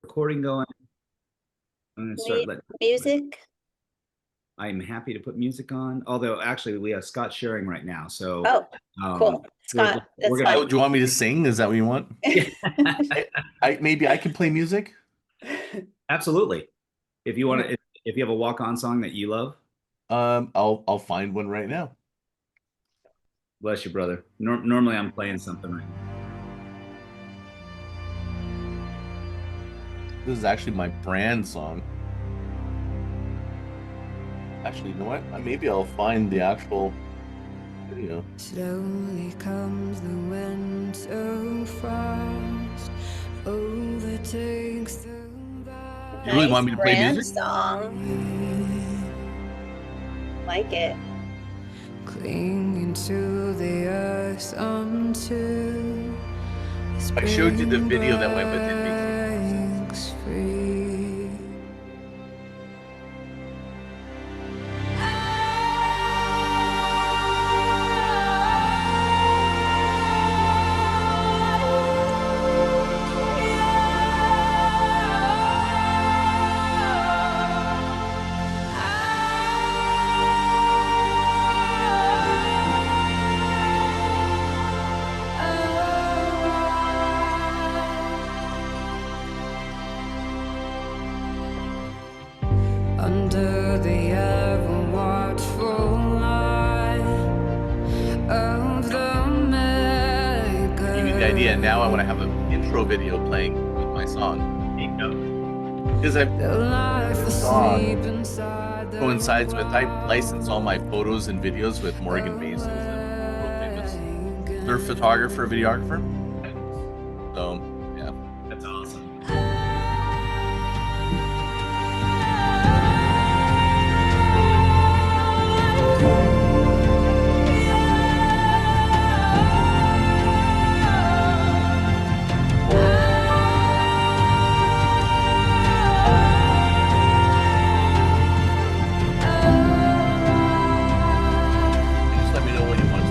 Recording going. I'm going to start letting. Music. I'm happy to put music on. Although actually we have Scott sharing right now, so Oh, cool. we're Scott, that's gonna. fine. Do you want me to sing? Is that what you want? Maybe I can play music. Absolutely. If you want to, if you have a walk-on song that you love, I'll find one right now. bless you, brother. Normally I'm playing something right now. This is actually my brand song. Actually, you know what? Maybe I'll find the actual video. Slowly comes the wind so fast, overtakes the You really want me to play brand music? Song. Like it. clinging to the earth until I showed you the video that went with it. breaks free. Under the ever watchful eye of the maker. You get the idea. Now I want to have an intro video playing with my song. Because The life song asleep inside the coincides with I license all my photos and videos with Morgan Mason, famous surf photographer, videographer. So yeah, That's awesome. just let me know when you want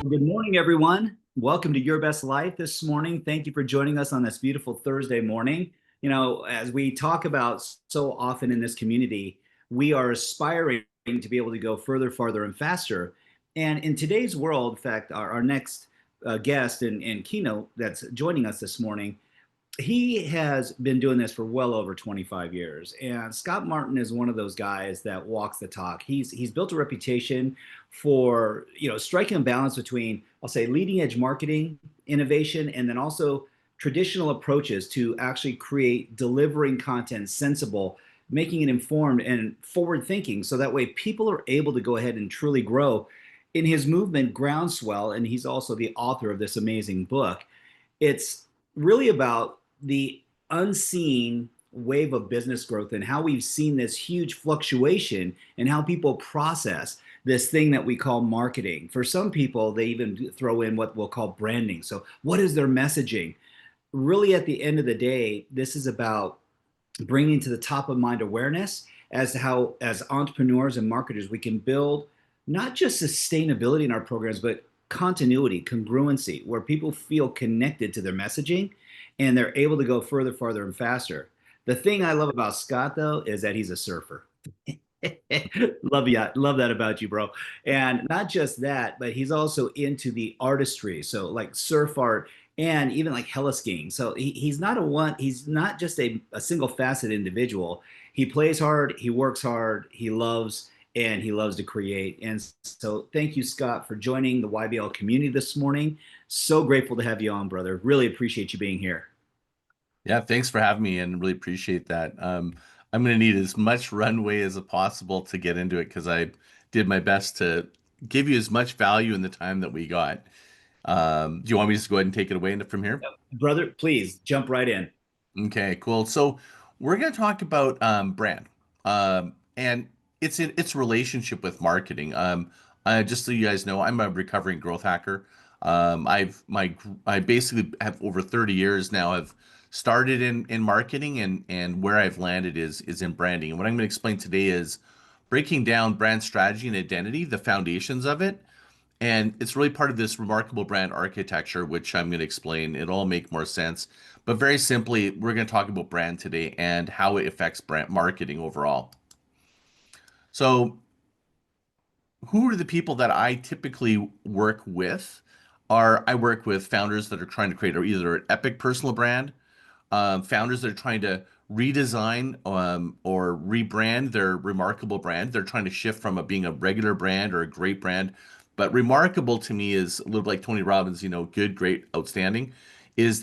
Good morning, everyone. Welcome to Your Best Life this morning. Thank you for joining us on this beautiful Thursday morning. You know, as we talk about so often in this community, we are aspiring to be able to go further, farther, and faster. And in today's world, in fact, our next guest and keynote that's joining us this morning, he has been doing this for well over 25 years, and Scott Martin is one of those guys that walks the talk. He's built a reputation for, you know, striking a balance between, I'll say, leading edge marketing, innovation, and then also traditional approaches to actually create delivering content sensible, making it informed and forward thinking, so that way people are able to go ahead and truly grow. In his movement Groundswell, and he's also the author of this amazing book, it's really about the unseen wave of business growth and how we've seen this huge fluctuation and how people process this thing that we call marketing. For some people, they even throw in what we'll call branding. So, what is their messaging? Really, at the end of the day, this is about bringing to the top of mind awareness as to how, as entrepreneurs and marketers, we can build not just sustainability in our programs, but continuity, congruency, where people feel connected to their messaging and they're able to go further, farther, and faster. The thing I love about Scott, though, is that he's a surfer. Love that about you, bro. And not just that, but he's also into the artistry. So like surf art and even like heli skiing. So he's not he's not just a single faceted individual. He plays hard, he works hard, he loves, and he loves to create. And so thank you, Scott, for joining the YBL community this morning. So grateful to have you on, brother. Really appreciate you being here. Yeah, thanks for having me and really appreciate that. I'm going to need as much runway as possible to get into it because I did my best to give you as much value in the time that we got. Do you want me to just go ahead and take it away from here? Brother, please jump right in. Okay, cool. So we're going to talk about brand, and its relationship with marketing. Just so you guys know, I'm a recovering growth hacker. I basically have over 30 years now. Have started in marketing, and where I've landed is in branding. And what I'm going to explain today is breaking down brand strategy and identity, the foundations of it. And it's really part of this remarkable brand architecture, which I'm going to explain. It'll all make more sense. But very simply, we're going to talk about brand today and how it affects brand marketing overall. So, who are the people that I typically work with? I work with founders that are trying to create either an epic personal brand, founders that are trying to redesign or rebrand their remarkable brand. They're trying to shift from being a regular brand or a great brand. But remarkable to me is a little like Tony Robbins, good, great, outstanding.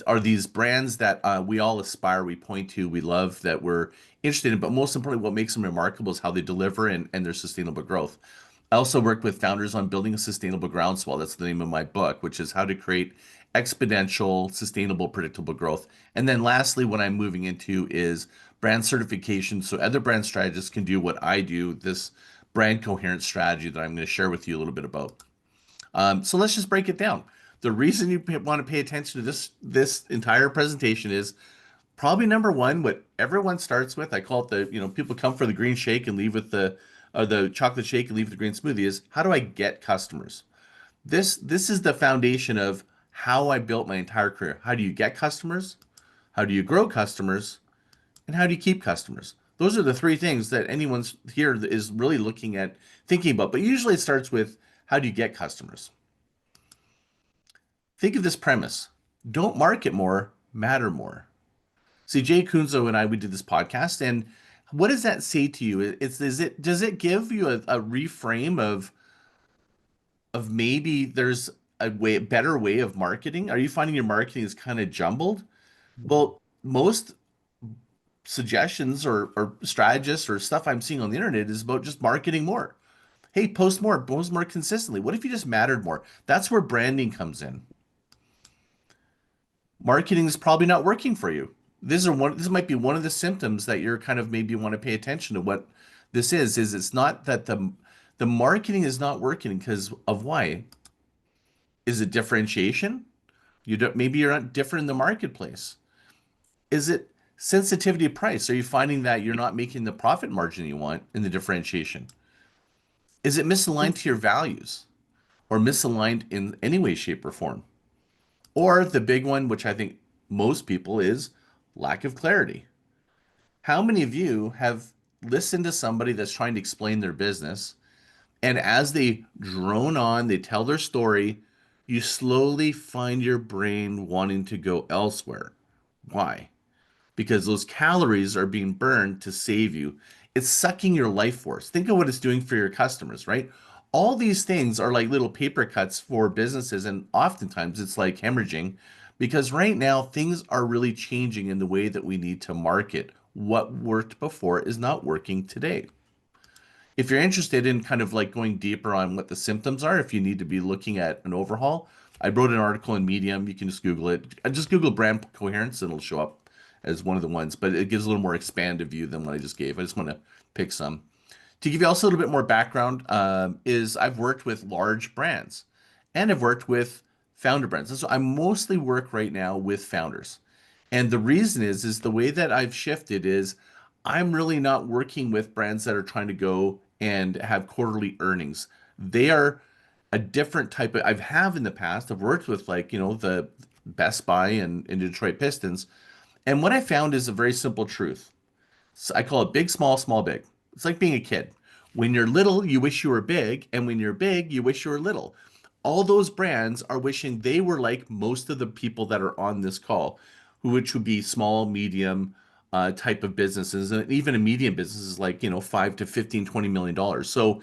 Are these brands that we all aspire, we point to, we love, that we're interested in. But most importantly, what makes them remarkable is how they deliver and their sustainable growth. I also work with founders on building a sustainable groundswell. That's the name of my book, which is how to create exponential, sustainable, predictable growth. And then lastly, what I'm moving into is brand certification. So other brand strategists can do what I do, this brand coherent strategy that I'm going to share with you a little bit about. So let's just break it down. The reason you want to pay attention to this entire presentation is probably number one, what everyone starts with. I call it people come for the green shake and leave with the chocolate shake and leave with the green smoothie, is how do I get customers? This is the foundation of how I built my entire career. How do you get customers? How do you grow customers? And how do you keep customers? Those are the three things that anyone's here is really looking at, thinking about. But usually it starts with how do you get customers? Think of this premise. Don't market more, matter more. See, Jay Kunzo and we did this podcast, and what does that say to you? Does it give you a reframe of maybe there's a better way of marketing? Are you finding your marketing is kind of jumbled? Well, most suggestions or strategists or stuff I'm seeing on the internet is about just marketing more. Hey, post more consistently. What if you just mattered more? That's where branding comes in. Marketing is probably not working for you. This might be one of the symptoms that you're kind of maybe want to pay attention to what this is it's not that the marketing is not working because of why. Is it differentiation? Maybe you're not different in the marketplace. Is it sensitivity of price? Are you finding that you're not making the profit margin you want in the differentiation? Is it misaligned to your values or misaligned in any way, shape, or form? Or the big one, which I think most people, is lack of clarity. How many of you have listened to somebody that's trying to explain their business, and as they drone on, they tell their story, you slowly find your brain wanting to go elsewhere? Why? Because those calories are being burned to save you. It's sucking your life force. Think of what it's doing for your customers, right? All these things are like little paper cuts for businesses, and oftentimes it's like hemorrhaging because right now things are really changing in the way that we need to market. What worked before is not working today. If you're interested in kind of like going deeper on what the symptoms are, if you need to be looking at an overhaul, I wrote an article in Medium. You can just Google it. Just Google brand coherence and it'll show up as one of the ones, but it gives a little more expanded view than what I just gave. I just want to pick some. To give you also a little bit more background, is I've worked with large brands and I've worked with founder brands. And so I mostly work right now with founders. And the reason is the way that I've shifted is I'm really not working with brands that are trying to go and have quarterly earnings. They are a different type of, I've in the past, I've worked with the Best Buy and Detroit Pistons. And what I found is a very simple truth. So I call it big, small, small, big. It's like being a kid. When you're little, you wish you were big. And when you're big, you wish you were little. All those brands are wishing they were like most of the people that are on this call, which would be small, medium type of businesses. And even a medium business is like, 5 to 15, $20 million. So,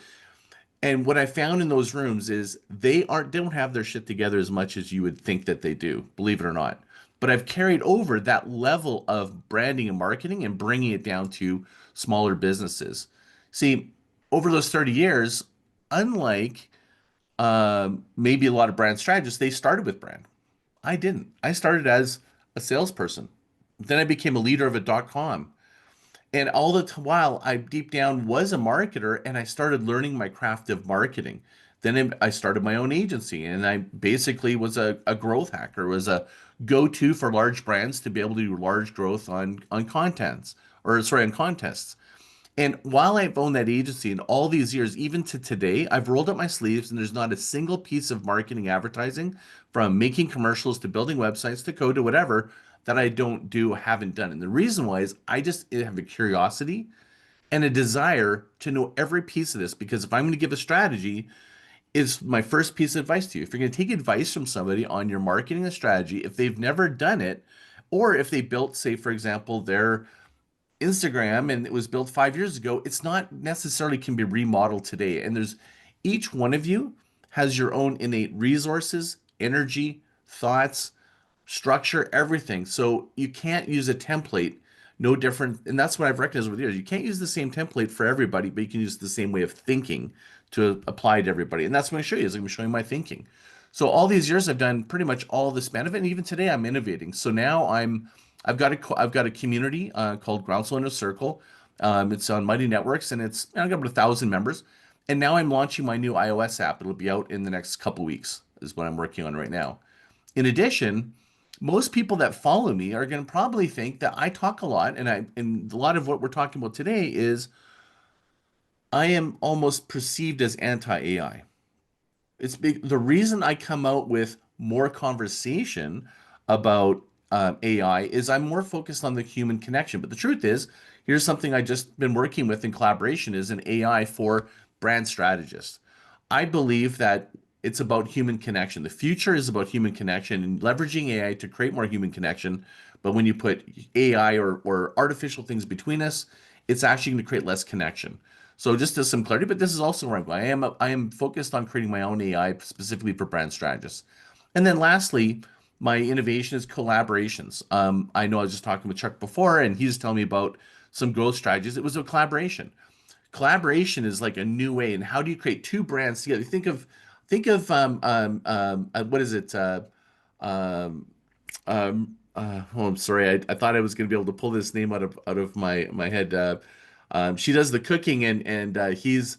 and what I found in those rooms is they don't have their shit together as much as you would think that they do, believe it or not. But I've carried over that level of branding and marketing and bringing it down to smaller businesses. See, over those 30 years, unlike maybe a lot of brand strategists, they started with brand. I didn't. I started as a salesperson. Then I became a leader of a .com. And all the while, I deep down was a marketer, and I started learning my craft of marketing. Then I started my own agency, and I basically was a growth hacker, was a go-to for large brands to be able to do large growth on contents, or sorry, on contests. And while I've owned that agency in all these years, even to today, I've rolled up my sleeves and there's not a single piece of marketing advertising, from making commercials to building websites to code to whatever, that I don't do, haven't done. And the reason why is I just have a curiosity and a desire to know every piece of this, because if I'm going to give a strategy, is my first piece of advice to you. If you're going to take advice from somebody on your marketing and strategy, if they've never done it, or if they built, say, for example, their Instagram and it was built 5 years ago, it's not necessarily can be remodeled today. And there's each one of you has your own innate resources, energy, thoughts, structure, everything. So you can't use a template, no different. And that's what I've recognized over the years. You can't use the same template for everybody, but you can use the same way of thinking to apply to everybody. And that's what I'm going to show you, is I'm going to show you my thinking. So all these years I've done pretty much all the span of it. And even today I'm innovating. So now I've got a community called Groundswell Inner Circle. It's on Mighty Networks, and I've got about 1,000 members. And now I'm launching my new iOS app. It'll be out in the next couple weeks, is what I'm working on right now. In addition, most people that follow me are going to probably think that I talk a lot, and a lot of what we're talking about today is I am almost perceived as anti-AI. It's big. The reason I come out with more conversation about AI is I'm more focused on the human connection. But the truth is, here's something I just been working with in collaboration, is an AI for brand strategists. I believe that it's about human connection. The future is about human connection and leveraging AI to create more human connection. But when you put AI or artificial things between us, it's actually going to create less connection. So just as some clarity, but this is also where I'm going. I am focused on creating my own AI specifically for brand strategists. And then lastly, my innovation is collaborations. I know I was just talking with Chuck before, and he was telling me about some growth strategies. It was a collaboration. Collaboration is like a new way. And how do you create two brands together? Think of what is it? Oh, I'm sorry. I thought I was going to be able to pull this name out of my head. She does the cooking, and he's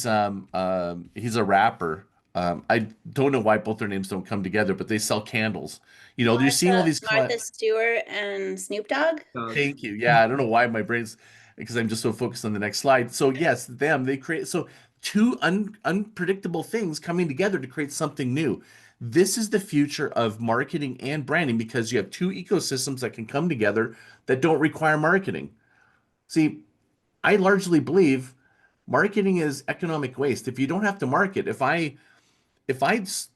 a rapper. I don't know why both their names don't come together, but they sell candles. You know, you're seeing all these. Martha Stewart and Snoop Dogg. Thank you. Yeah, I don't know why my brain's, because I'm just so focused on the next slide. So yes, they create two unpredictable things coming together to create something new. This is the future of marketing and branding, because you have two ecosystems that can come together that don't require marketing. See, I largely believe marketing is economic waste. If you don't have to market, if I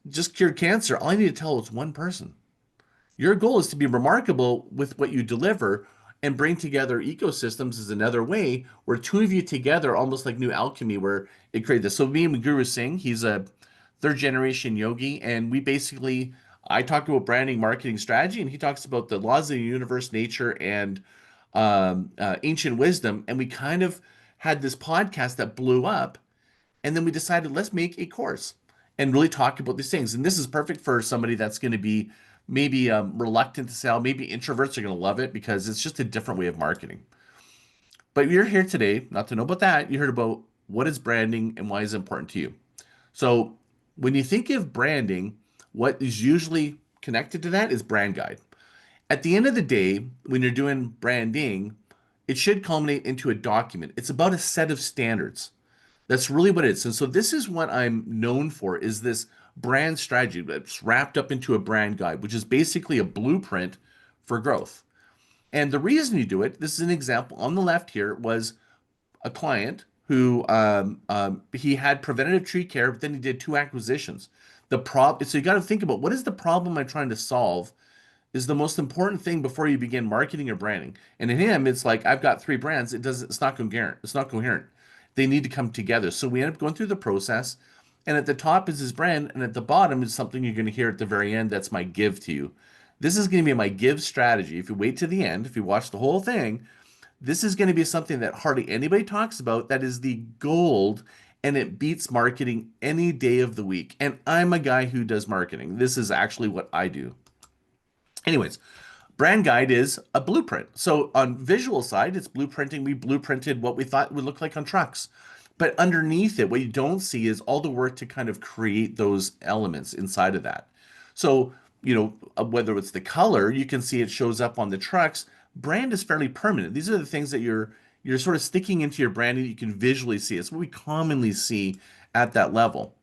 just cured cancer, all I need to tell is one person. Your goal is to be remarkable with what you deliver, and bring together ecosystems is another way where two of you together, almost like new alchemy, where it created this. So me and Guru Singh, he's a third generation yogi, and I talk about branding, marketing, strategy, and he talks about the laws of the universe, nature, and ancient wisdom. And we kind of had this podcast that blew up, and then we decided, let's make a course and really talk about these things. And this is perfect for somebody that's going to be maybe reluctant to sell. Maybe introverts are going to love it, because it's just a different way of marketing. But you're here today not to know about that. You heard about what is branding and why is it important to you. So when you think of branding, what is usually connected to that is brand guide. At the end of the day, when you're doing branding, it should culminate into a document. It's about a set of standards. That's really what it is. And so this is what I'm known for, is this brand strategy that's wrapped up into a brand guide, which is basically a blueprint for growth. And the reason you do it, this is an example on the left here, was a client who he had preventative tree care, but then he did 2 acquisitions. So you got to think about, what is the problem I'm trying to solve is the most important thing before you begin marketing or branding. And in him, it's like, I've got 3 brands. It's not coherent. It's not coherent. They need to come together. So we end up going through the process, and at the top is his brand, and at the bottom is something you're going to hear at the very end. That's my give to you. This is going to be my give strategy. If you wait to the end, if you watch the whole thing, this is going to be something that hardly anybody talks about. That is the gold and it beats marketing any day of the week. And I'm a guy who does marketing. This is actually what I do. Anyways, brand guide is a blueprint. So on visual side, it's blueprinting. We blueprinted what we thought would look like on trucks. But underneath it, what you don't see is all the work to kind of create those elements inside of that. So, whether it's the color, you can see it shows up on the trucks. Brand is fairly permanent. These are the things that you're sort of sticking into your branding. You can visually see. It's what we commonly see at that level.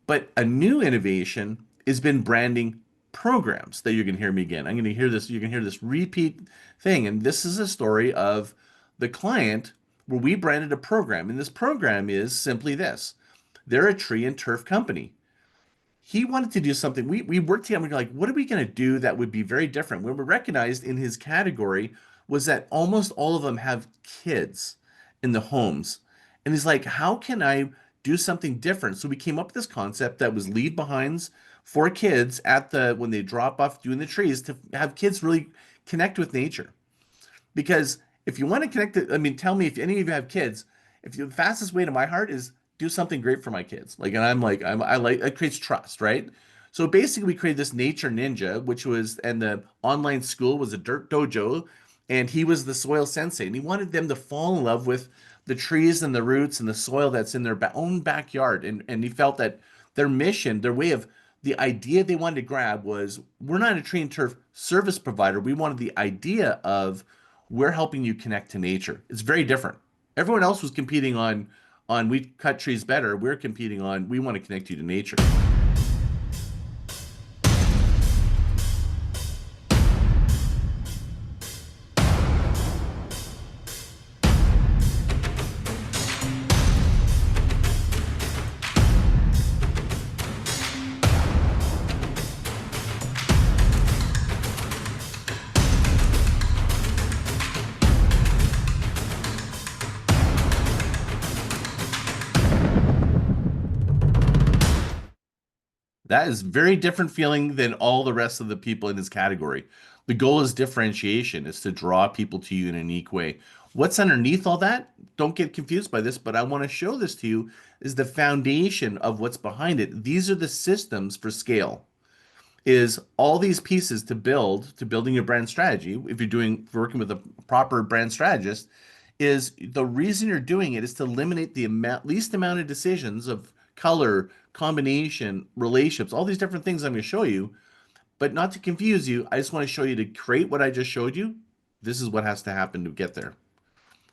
But a new innovation has been branding programs that you're going to hear me again. I'm going to hear this. You can hear this repeat thing. And this is a story of the client where we branded a program. And this program is simply this. They're a tree and turf company. He wanted to do something. We worked together. We're like, what are we going to do that would be very different? What we recognized in his category was that almost all of them have kids in the homes. And he's like, how can I do something different? So we came up with this concept that was leave behinds for kids when they drop off doing the trees, to have kids really connect with nature. Because if you want to connect, tell me if any of you have kids, the fastest way to my heart is do something great for my kids. Like, and it creates trust, right? So basically we created this nature ninja, and the online school was a dirt dojo, and he was the soil sensei, and he wanted them to fall in love with the trees and the roots and the soil that's in their own backyard. And he felt that their mission, the idea they wanted to grab was, we're not a tree and turf service provider. We wanted the idea of, we're helping you connect to nature. It's very different. Everyone else was competing on we cut trees better. We're competing on, we want to connect you to nature. That is very different feeling than all the rest of the people in this category. The goal is differentiation. It's to draw people to you in a unique way. What's underneath all that? Don't get confused by this, but I want to show this to you, is the foundation of what's behind it. These are the systems for scale. Is all these pieces to building your brand strategy. If you're working with a proper brand strategist, is the reason you're doing it is to eliminate the least amount of decisions of color, combination, relationships, all these different things I'm going to show you. But not to confuse you, I just want to show you, to create what I just showed you, this is what has to happen to get there.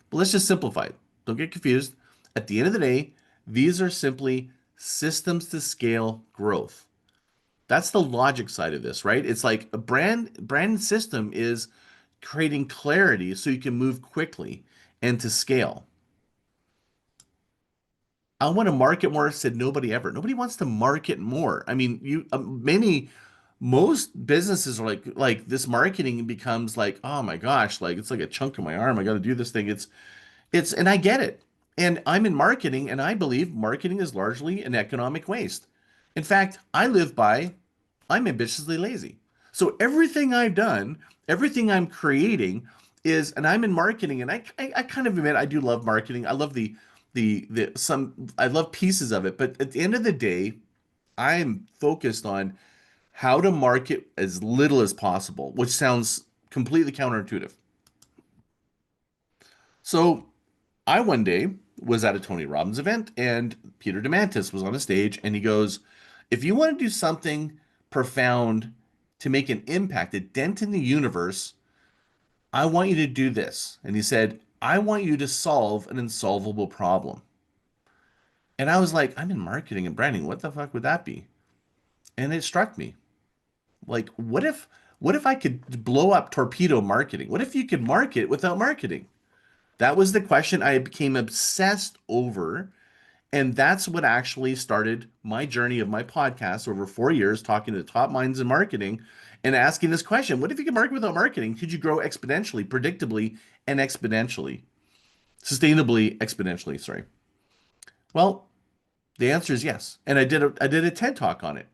But let's just simplify it. Don't get confused. At the end of the day, these are simply systems to scale growth. That's the logic side of this, right? It's like a brand system is creating clarity so you can move quickly and to scale. I want to market more, said nobody ever. Nobody wants to market more. Most businesses are like this marketing becomes like, oh my gosh, like it's like a chunk of my arm. I got to do this thing. And I get it. And I'm in marketing, and I believe marketing is largely an economic waste. In fact, I'm ambitiously lazy. So everything I've done, everything I'm creating and I'm in marketing, and I kind of admit I do love marketing. I love I love pieces of it, but at the end of the day, I'm focused on how to market as little as possible, which sounds completely counterintuitive. So I one day was at a Tony Robbins event, and Peter Diamandis was on a stage, and he goes, if you want to do something profound to make an impact, a dent in the universe, I want you to do this. And he said, I want you to solve an insolvable problem. And I was like, I'm in marketing and branding. What the fuck would that be? And it struck me. Like, what if I could blow up torpedo marketing? What if you could market without marketing? That was the question I became obsessed over. And that's what actually started my journey of my podcast over 4 years, talking to the top minds in marketing and asking this question. What if you could market without marketing? Could you grow exponentially, predictably, and exponentially? Sustainably, exponentially, sorry. Well, the answer is yes. And I did a TED Talk on it.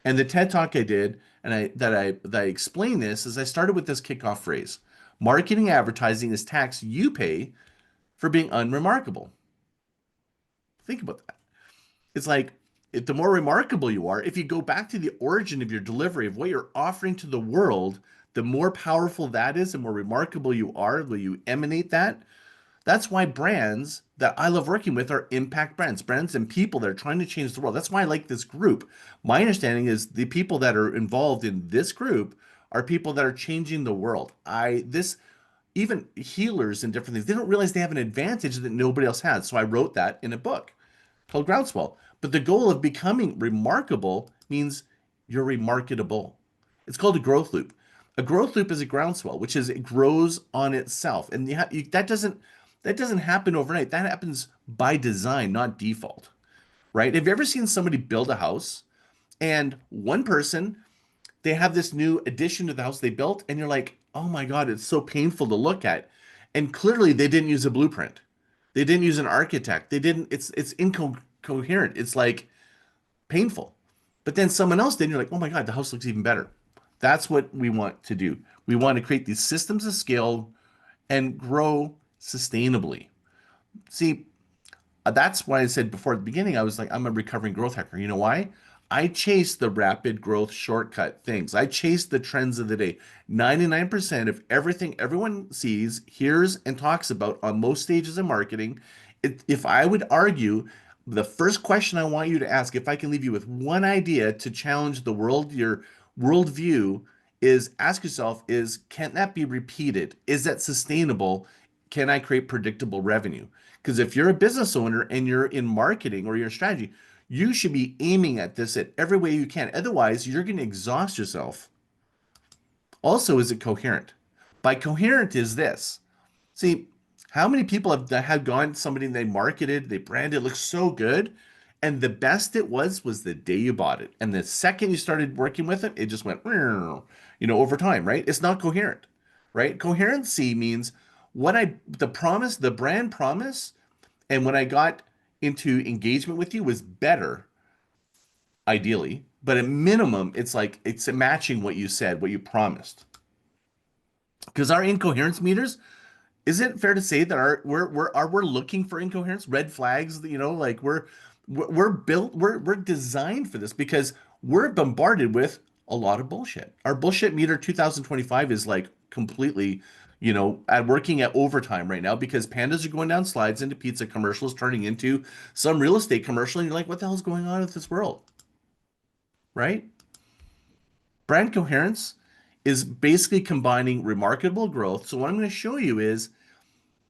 And the TED Talk I did, and that I explained this, is I started with this kickoff phrase. Marketing advertising is tax you pay for being unremarkable. Think about that. It's like the more remarkable you are, if you go back to the origin of your delivery, of what you're offering to the world, the more powerful that is, the more remarkable you are, when you emanate that. That's why brands that I love working with are impact brands, brands and people that are trying to change the world. That's why I like this group. My understanding is the people that are involved in this group are people that are changing the world. Even healers and different things, they don't realize they have an advantage that nobody else has. So I wrote that in a book called Groundswell. But the goal of becoming remarkable means you're remarkable. It's called a growth loop. A growth loop is a groundswell, which is it grows on itself, and that doesn't happen overnight. That happens by design, not default, right? Have you ever seen somebody build a house and one person, they have this new addition to the house they built, and you're like, oh my God, it's so painful to look at. And clearly they didn't use a blueprint. They didn't use an architect. It's incoherent. It's like painful. But then someone else did, and you're like, oh my God, the house looks even better. That's what we want to do. We want to create these systems of scale and grow sustainably. See, that's why I said before at the beginning, I was like, I'm a recovering growth hacker. You know why? I chase the rapid growth shortcut things. I chase the trends of the day. 99% of everything everyone sees, hears, and talks about on most stages of marketing, if I would argue, the first question I want you to ask, if I can leave you with one idea to challenge the world, your worldview, is ask yourself, can that be repeated? Is that sustainable? Can I create predictable revenue? Because if you're a business owner and you're in marketing or your strategy, you should be aiming at this at every way you can. Otherwise, you're going to exhaust yourself. Also, is it coherent? By coherent is this. See, how many people have gone to somebody and they marketed, they branded, it looks so good, and the best it was the day you bought it. And the second you started working with it, it just went, over time, right? It's not coherent, right? Coherency means the brand promise, and when I got into engagement with you was better, ideally, but at minimum, it's like it's matching what you said, what you promised. Because our incoherence meters, is it fair to say that we're looking for incoherence, red flags? Like we're designed for this because we're bombarded with a lot of bullshit. Our bullshit meter 2025 is like completely, working at overtime right now because pandas are going down slides into pizza commercials, turning into some real estate commercial, and you're like, what the hell is going on with this world? Right? Brand coherence is basically combining remarkable growth. So what I'm going to show you is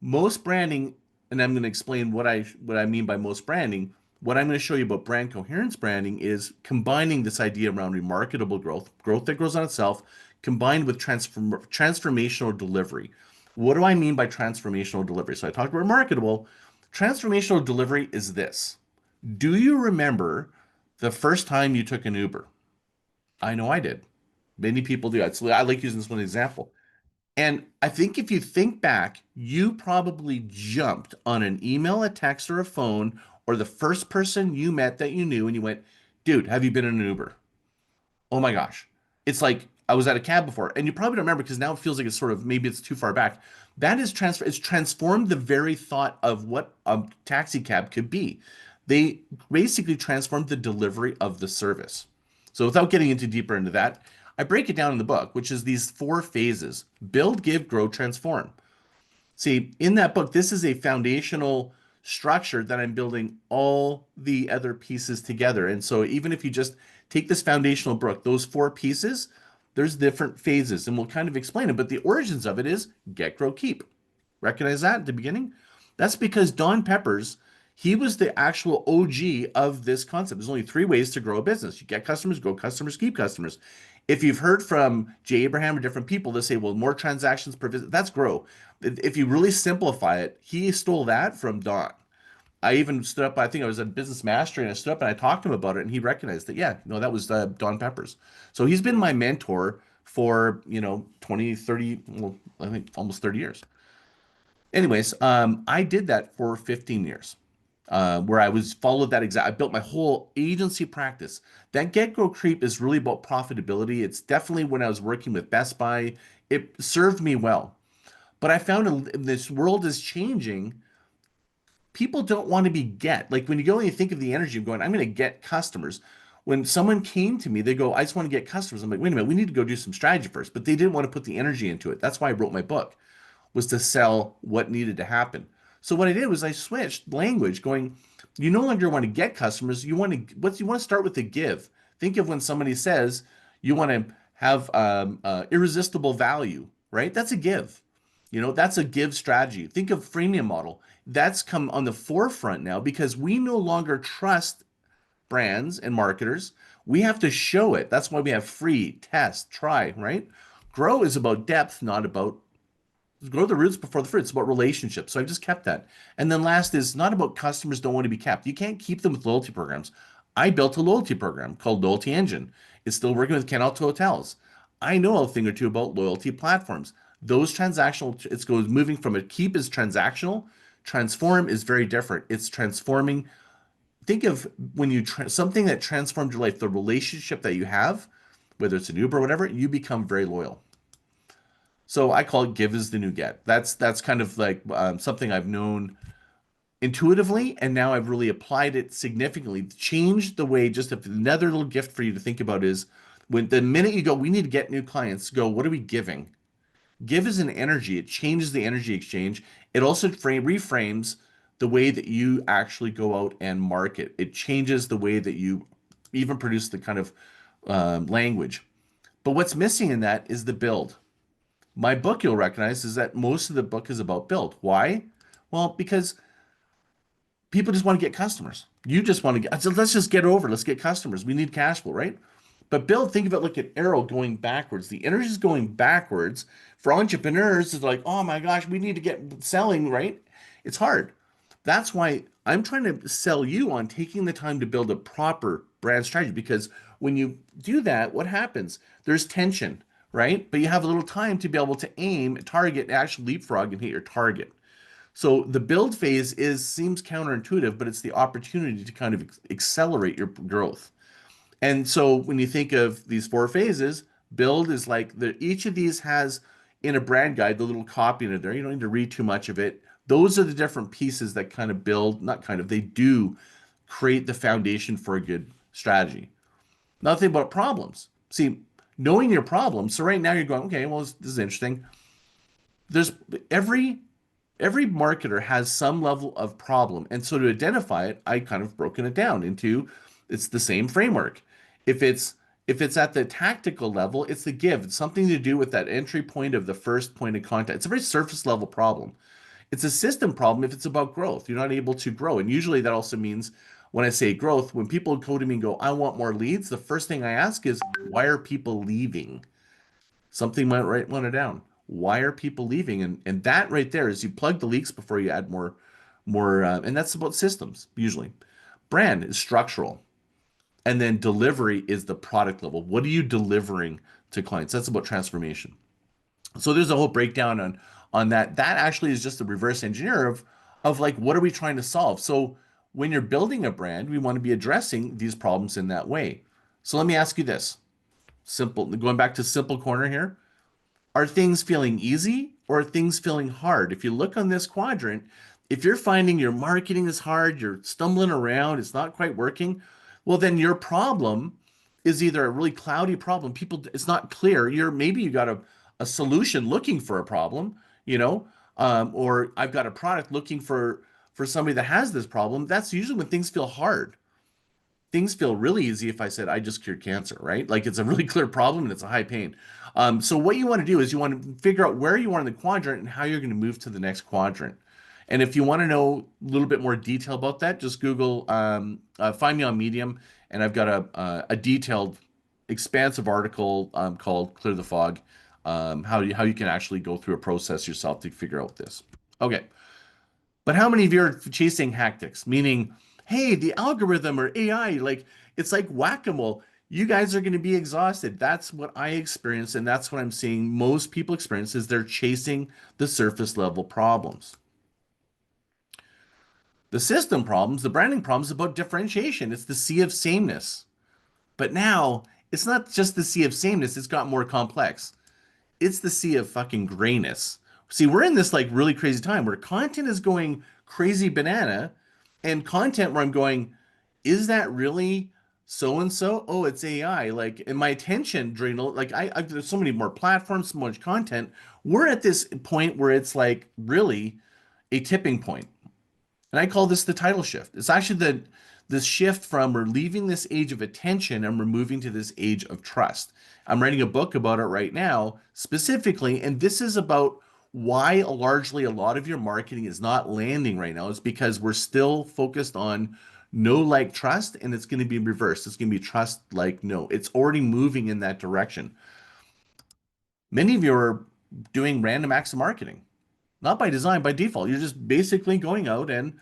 most branding, and I'm going to explain what I mean by most branding. What I'm going to show you about brand coherence branding is combining this idea around remarkable growth that grows on itself, combined with transformational delivery. What do I mean by transformational delivery? So I talked about remarkable. Transformational delivery is this. Do you remember the first time you took an Uber? I know I did. Many people do. I like using this one example. And I think if you think back, you probably jumped on an email, a text, or a phone, or the first person you met that you knew, and you went, dude, have you been in an Uber? Oh my gosh. It's like I was at a cab before, and you probably don't remember because now it feels like it's sort of, maybe it's too far back. That is it's transformed the very thought of what a taxi cab could be. They basically transformed the delivery of the service. So without getting deeper into that, I break it down in the book, which is these 4 phases: build, give, grow, transform. See, in that book, this is a foundational structure that I'm building all the other pieces together. And so even if you just take this foundational book, those 4 pieces, there's different phases, and we'll kind of explain it. But the origins of it is get, grow, keep. Recognize that at the beginning? That's because Don Peppers, he was the actual OG of this concept. There's only 3 ways to grow a business. You get customers, grow customers, keep customers. If you've heard from Jay Abraham or different people, they say, well, more transactions per visit, that's grow. If you really simplify it, he stole that from Don. I even stood up, I think I was at Business Mastery, and I stood up and I talked to him about it, and he recognized that, yeah, no, that was Don Peppers. So he's been my mentor for, 20, 30, well, I think almost 30 years. Anyways, I did that for 15 years. Where I followed that exact. I built my whole agency practice. That get, grow, creep is really about profitability. It's definitely when I was working with Best Buy, it served me well. But I found this world is changing. people don't want to be like when you go and you think of the energy of going, I'm going to get customers. When someone came to me, they go, I just want to get customers. I'm like, wait a minute, we need to go do some strategy first. But they didn't want to put the energy into it. That's why I wrote my book, was to sell what needed to happen. So what I did was I switched language, going, you no longer want to get customers. You want to start with the give. Think of when somebody says you want to have irresistible value, right? That's a give. That's a give strategy. Think of freemium model. That's come on the forefront now because we no longer trust brands and marketers. We have to show it. That's why we have free, test, try, right? Grow is about depth, not about grow the roots before the fruit. It's about relationships. So I've just kept that. And then last is not about customers don't want to be kept. You can't keep them with loyalty programs. I built a loyalty program called Loyalty Engine. It's still working with Canal Hotels. I know a thing or two about loyalty platforms. Those transactional, it goes moving from a keep is transactional. Transform is very different. It's transforming. Think of when you something that transformed your life, the relationship that you have, whether it's an Uber or whatever, you become very loyal. So I call it give is the new get. That's kind of like something I've known intuitively, and now I've really applied it significantly. Changed the way. Just another little gift for you to think about is when the minute you go, we need to get new clients. Go, what are we giving? Give is an energy. It changes the energy exchange. It also reframes the way that you actually go out and market. It changes the way that you even produce the kind of language. But what's missing in that is the build. My book, you'll recognize, is that most of the book is about build. Why? Well, because people just want to get customers. You just want to get, so let's just get over. Let's get customers. We need cash flow, right? But build, think about like an arrow going backwards. The energy is going backwards. For entrepreneurs, it's like, oh my gosh, we need to get selling, right? It's hard. That's why I'm trying to sell you on taking the time to build a proper brand strategy, because when you do that, what happens? There's tension, right? But you have a little time to be able to aim, target, actually leapfrog and hit your target. So the build phase seems counterintuitive, but it's the opportunity to kind of accelerate your growth. And so when you think of these 4 phases, build is like each of these has in a brand guide, the little copy in it there. You don't need to read too much of it. Those are the different pieces that kind of build, not kind of, they do create the foundation for a good strategy. Nothing about problems. See, knowing your problems. So right now you're going, okay, well, this is interesting. There's every marketer has some level of problem. And so to identify it, I kind of broken it down into, it's the same framework. If it's at the tactical level, it's the give. It's something to do with that entry point of the first point of contact. It's a very surface level problem. It's a system problem if it's about growth. You're not able to grow. And usually that also means when I say growth, when people go to me and go, I want more leads, the first thing I ask is, why are people leaving? Something might write one down. Why are people leaving? And that right there is you plug the leaks before you add more, and that's about systems usually. Brand is structural. And then delivery is the product level. What are you delivering to clients? That's about transformation. So there's a whole breakdown on that. That actually is just a reverse engineer of like, what are we trying to solve? So when you're building a brand, we want to be addressing these problems in that way. So let me ask you this. Simple, going back to simple corner here. Are things feeling easy or are things feeling hard? If you look on this quadrant, if you're finding your marketing is hard, you're stumbling around, it's not quite working, well, then your problem is either a really cloudy problem. It's not clear. Maybe you got a solution looking for a problem, or I've got a product looking for somebody that has this problem. That's usually when things feel hard. Things feel really easy if I said, I just cured cancer, right? Like it's a really clear problem and it's a high pain. So what you want to do is you want to figure out where you are in the quadrant and how you're going to move to the next quadrant. And if you want to know a little bit more detail about that, just Google, find me on Medium, and I've got a detailed, expansive article called Clear the Fog, how you can actually go through a process yourself to figure out this. Okay. But how many of you are chasing tactics? Meaning, hey, the algorithm or AI, like it's like whack-a-mole. You guys are going to be exhausted. That's what I experience, and that's what I'm seeing most people experience is they're chasing the surface level problems. The system problems, the branding problems, is about differentiation. It's the sea of sameness. But now, it's not just the sea of sameness. It's got more complex. It's the sea of fucking grayness. See, we're in this like really crazy time where content is going crazy banana, and content where I'm going, is that really so and so? Oh, it's AI. Like, and my attention drain. Like, there's so many more platforms, so much content. We're at this point where it's like really a tipping point. And I call this the title shift. It's actually the shift from we're leaving this age of attention and we're moving to this age of trust. I'm writing a book about it right now, specifically, and this is about why largely a lot of your marketing is not landing right now. It's because we're still focused on know, like, trust, and it's going to be reversed. It's going to be trust, like, no. It's already moving in that direction. Many of you are doing random acts of marketing, not by design, by default. You're just basically going out and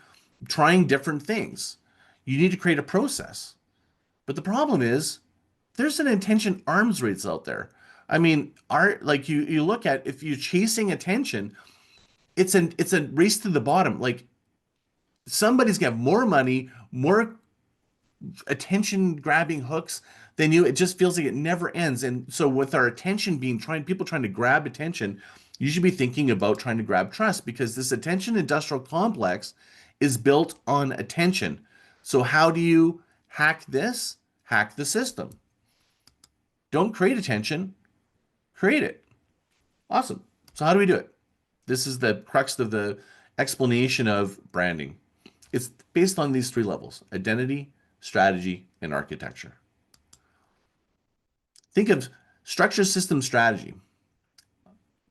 trying different things. You need to create a process. But the problem is there's an attention arms race out there. I mean, like you look at, if you're chasing attention, it's a race to the bottom. Like, somebody's gonna have more money, more attention grabbing hooks than you. It just feels like it never ends. And so with our attention people trying to grab attention, you should be thinking about trying to grab trust, because this attention industrial complex is built on attention. So how do you hack this? Hack the system. Don't create attention, create it. Awesome. So how do we do it? This is the crux of the explanation of branding. It's based on these three levels: identity, strategy, and architecture. Think of structure, system, strategy.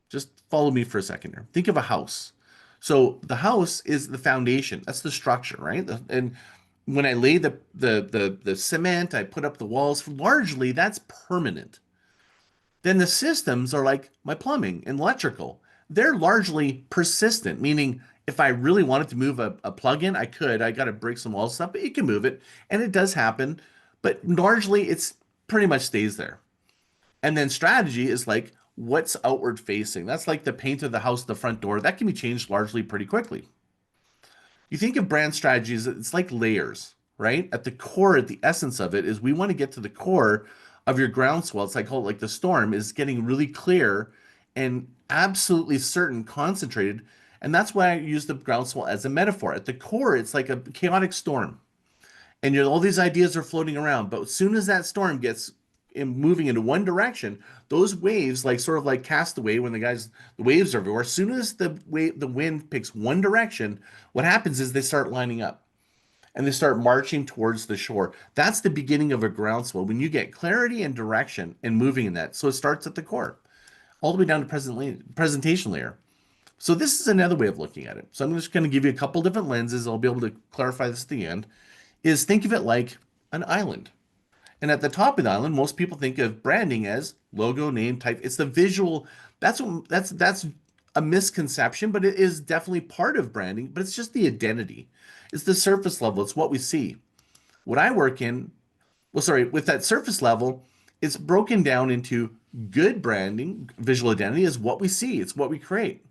Just follow me for a second here. Think of a house. So the house is the foundation. That's the structure, right? And when I lay the cement, I put up the walls, largely that's permanent. Then the systems are like my plumbing and electrical. They're largely persistent, meaning if I really wanted to move a plug-in, I could. I got to break some wall stuff, but you can move it. And it does happen. But largely, it's pretty much stays there. And then strategy is like what's outward facing. That's like the paint of the house, the front door. That can be changed largely pretty quickly. You think of brand strategies, it's like layers, right? At the core, at the essence of it is we want to get to the core of your groundswell. It's like, call it like the storm is getting really clear and absolutely certain, concentrated. And that's why I use the groundswell as a metaphor. At the core, it's like a chaotic storm. And all these ideas are floating around. But as soon as that storm gets moving into one direction, those waves, like sort of like Castaway, when the waves are everywhere, as soon as the wind picks one direction, what happens is they start lining up and they start marching towards the shore. That's the beginning of a groundswell, when you get clarity and direction and moving in that. So it starts at the core, all the way down to presentation layer. So this is another way of looking at it. So I'm just going to give you a couple different lenses. I'll be able to clarify this at the end. Is think of it like an island. And at the top of the island, most people think of branding as logo, name, type. It's the visual. That's a misconception, but it is definitely part of branding. But it's just the identity. It's the surface level. It's what we see. What I work in, with that surface level, it's broken down into good branding. Visual identity is what we see. It's what we create.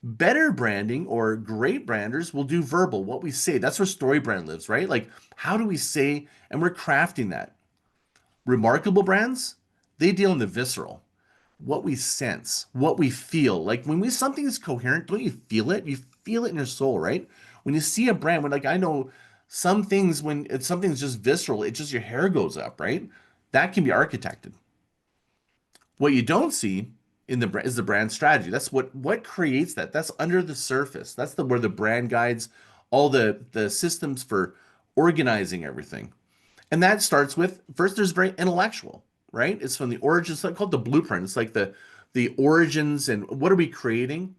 Better branding or great branders will do verbal, what we say. That's where story brand lives, right? Like, how do we say, and we're crafting that. Remarkable brands, they deal in the visceral, what we sense, what we feel. Like when something is coherent, don't you feel it? You feel it in your soul, right? When you see a brand, like I know some things, when something's just visceral, it just, your hair goes up, right? That can be architected. What you don't see is the brand strategy. That's what creates that. That's under the surface. That's where the brand guides, all the systems for organizing everything. And that starts with, first, there's very intellectual, right? It's from the origins, it's called the blueprint. It's like the origins and what are we creating?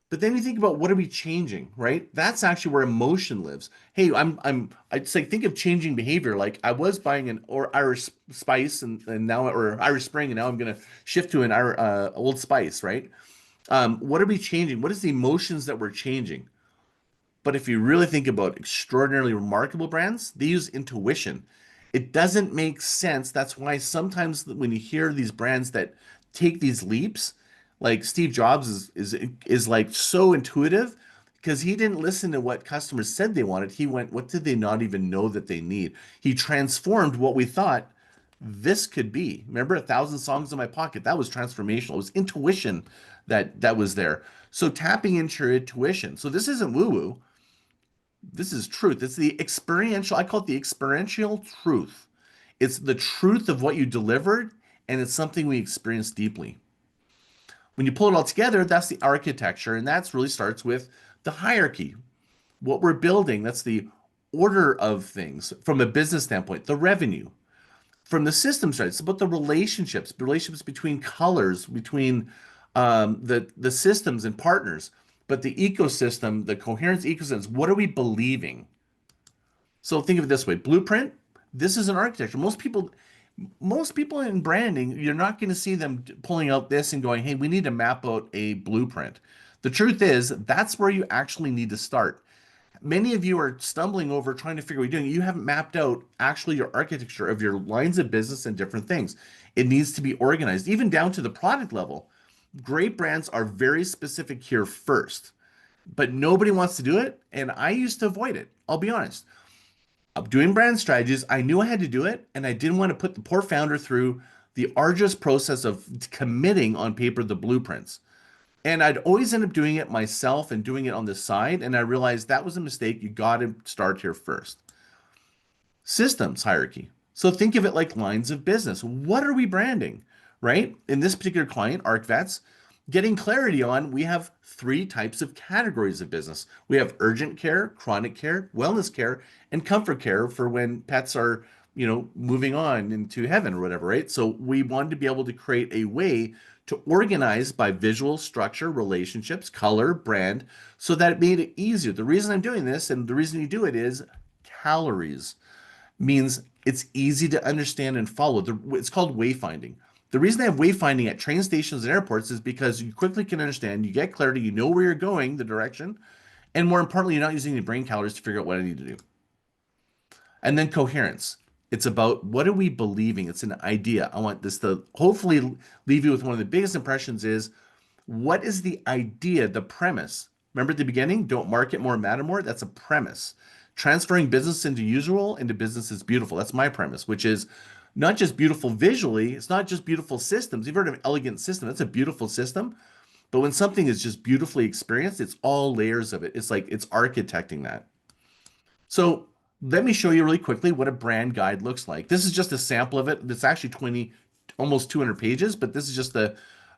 But then you think about what are we changing, right? That's actually where emotion lives. Hey, I'd say think of changing behavior. Like I was buying an Irish Spice and now, or Irish Spring, and now I'm going to shift to an Old Spice, right? What are we changing? What is the emotions that we're changing? But if you really think about extraordinarily remarkable brands, they use intuition. It doesn't make sense. That's why sometimes when you hear these brands that take these leaps, like Steve Jobs is like so intuitive because he didn't listen to what customers said they wanted. He went, what did they not even know that they need? He transformed what we thought this could be. Remember 1,000 Songs in My Pocket? That was transformational. It was intuition that was there. So tapping into your intuition. So this isn't woo-woo. This is truth. It's the experiential, I call it the experiential truth. It's the truth of what you delivered, and it's something we experience deeply. When you pull it all together, that's the architecture, and that's really starts with the hierarchy. What we're building, that's the order of things from a business standpoint, the revenue. From the system side, it's about the relationships between colors, between the systems and partners. But the ecosystem, the coherence ecosystems, what are we believing? So think of it this way: blueprint. This is an architecture. Most people in branding, you're not going to see them pulling out this and going, "Hey, we need to map out a blueprint." The truth is, that's where you actually need to start. Many of you are stumbling over trying to figure what you're doing. You haven't mapped out actually your architecture of your lines of business and different things. It needs to be organized, even down to the product level. Great brands are very specific here first, but nobody wants to do it. And I used to avoid it. I'll be honest. Doing brand strategies, I knew I had to do it, and I didn't want to put the poor founder through the arduous process of committing on paper the blueprints. And I'd always end up doing it myself and doing it on the side. And I realized that was a mistake. You got to start here first. Systems hierarchy. So think of it like lines of business. What are we branding, right? In this particular client, ArcVets, getting clarity on, we have 3 types of categories of business. We have urgent care, chronic care, wellness care, and comfort care for when pets are, moving on into heaven or whatever, right? So we wanted to be able to create a way to organize by visual, structure, relationships, color, brand, so that it made it easier. The reason I'm doing this, and the reason you do it, is calories means it's easy to understand and follow. It's called wayfinding. The reason I have wayfinding at train stations and airports is because you quickly can understand, you get clarity, you know where you're going, the direction, and more importantly, you're not using any brain calories to figure out what I need to do. And then coherence. It's about what are we believing? It's an idea. I want this to hopefully leave you with one of the biggest impressions is what is the idea, the premise? Remember at the beginning, don't market more, matter more. That's a premise. Transferring business into usual into business is beautiful. That's my premise, which is not just beautiful visually. It's not just beautiful systems. You've heard of an elegant system. That's a beautiful system. But when something is just beautifully experienced, it's all layers of it. It's like it's architecting that. So let me show you really quickly what a brand guide looks like. This is just a sample of it. It's actually almost 200 pages, but this is just an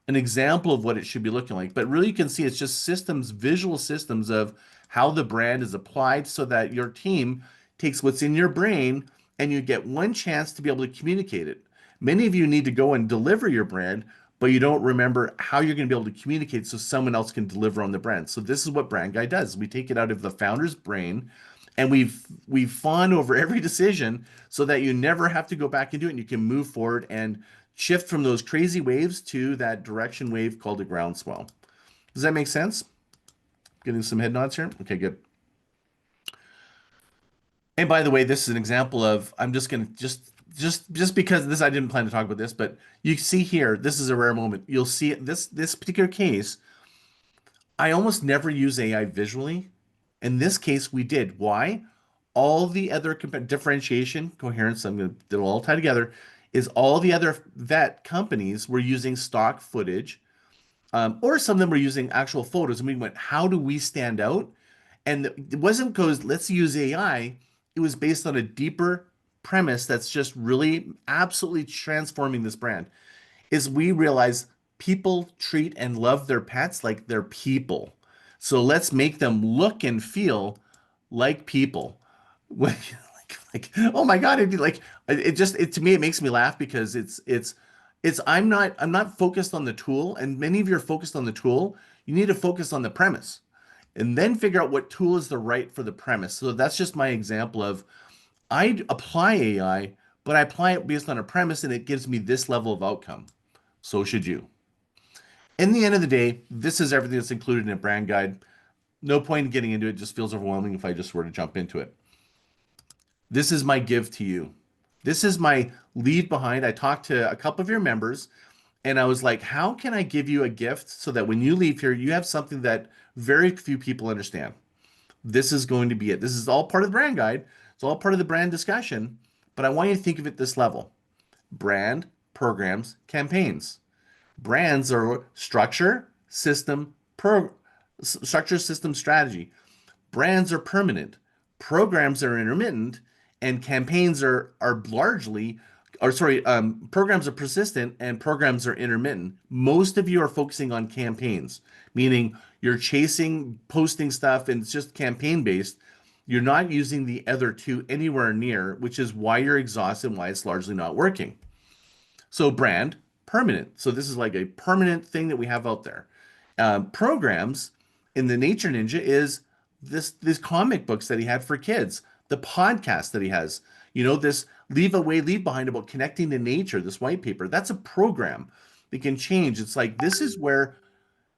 example of what it should be looking like. But really you can see it's just systems, visual systems of how the brand is applied so that your team takes what's in your brain and you get one chance to be able to communicate it. Many of you need to go and deliver your brand, but you don't remember how you're going to be able to communicate so someone else can deliver on the brand. So this is what Brand Guide does. We take it out of the founder's brain, and we've fawned over every decision so that you never have to go back and do it, and you can move forward and shift from those crazy waves to that direction wave called a groundswell. Does that make sense? Getting some head nods here? Okay, good. And by the way, this is an example of, I'm just going to just because this, I didn't plan to talk about this, but you see here, this is a rare moment. You'll see it, this particular case, I almost never use AI visually. In this case, we did. Why? All the other differentiation, coherence, it'll all tie together, is all the other vet companies were using stock footage, or some of them were using actual photos. And we went, how do we stand out? And it wasn't because let's use AI. It was based on a deeper premise that's just really absolutely transforming this brand. Is we realize people treat and love their pets like they're people. So let's make them look and feel like people. like oh my God, it'd be like it to me it makes me laugh because it's I'm not focused on the tool, and many of you are focused on the tool. You need to focus on the premise and then figure out what tool is the right for the premise. So that's just my example of I apply AI, but I apply it based on a premise and it gives me this level of outcome. So should you. In the end of the day, this is everything that's included in a brand guide. No point in getting into it. It just feels overwhelming if I just were to jump into it. This is my give to you. This is my leave behind. I talked to a couple of your members and I was like, how can I give you a gift so that when you leave here, you have something that very few people understand? This is going to be it. This is all part of the brand guide. It's all part of the brand discussion, but I want you to think of it this level. Brand, programs, campaigns. Brands are structure, system, structure, system, strategy. Brands are permanent, programs are intermittent, and campaigns are largely, or sorry, programs are persistent and programs are intermittent. Most of you are focusing on campaigns, meaning you're chasing, posting stuff, and it's just campaign based. You're not using the other two anywhere near, which is why you're exhausted and why it's largely not working. So brand, permanent. So this is like a permanent thing that we have out there. Programs in the Nature Ninja is these comic books that he had for kids, the podcast that he has, this leave away, leave behind about connecting to nature, this white paper. That's a program that can change. It's like this is where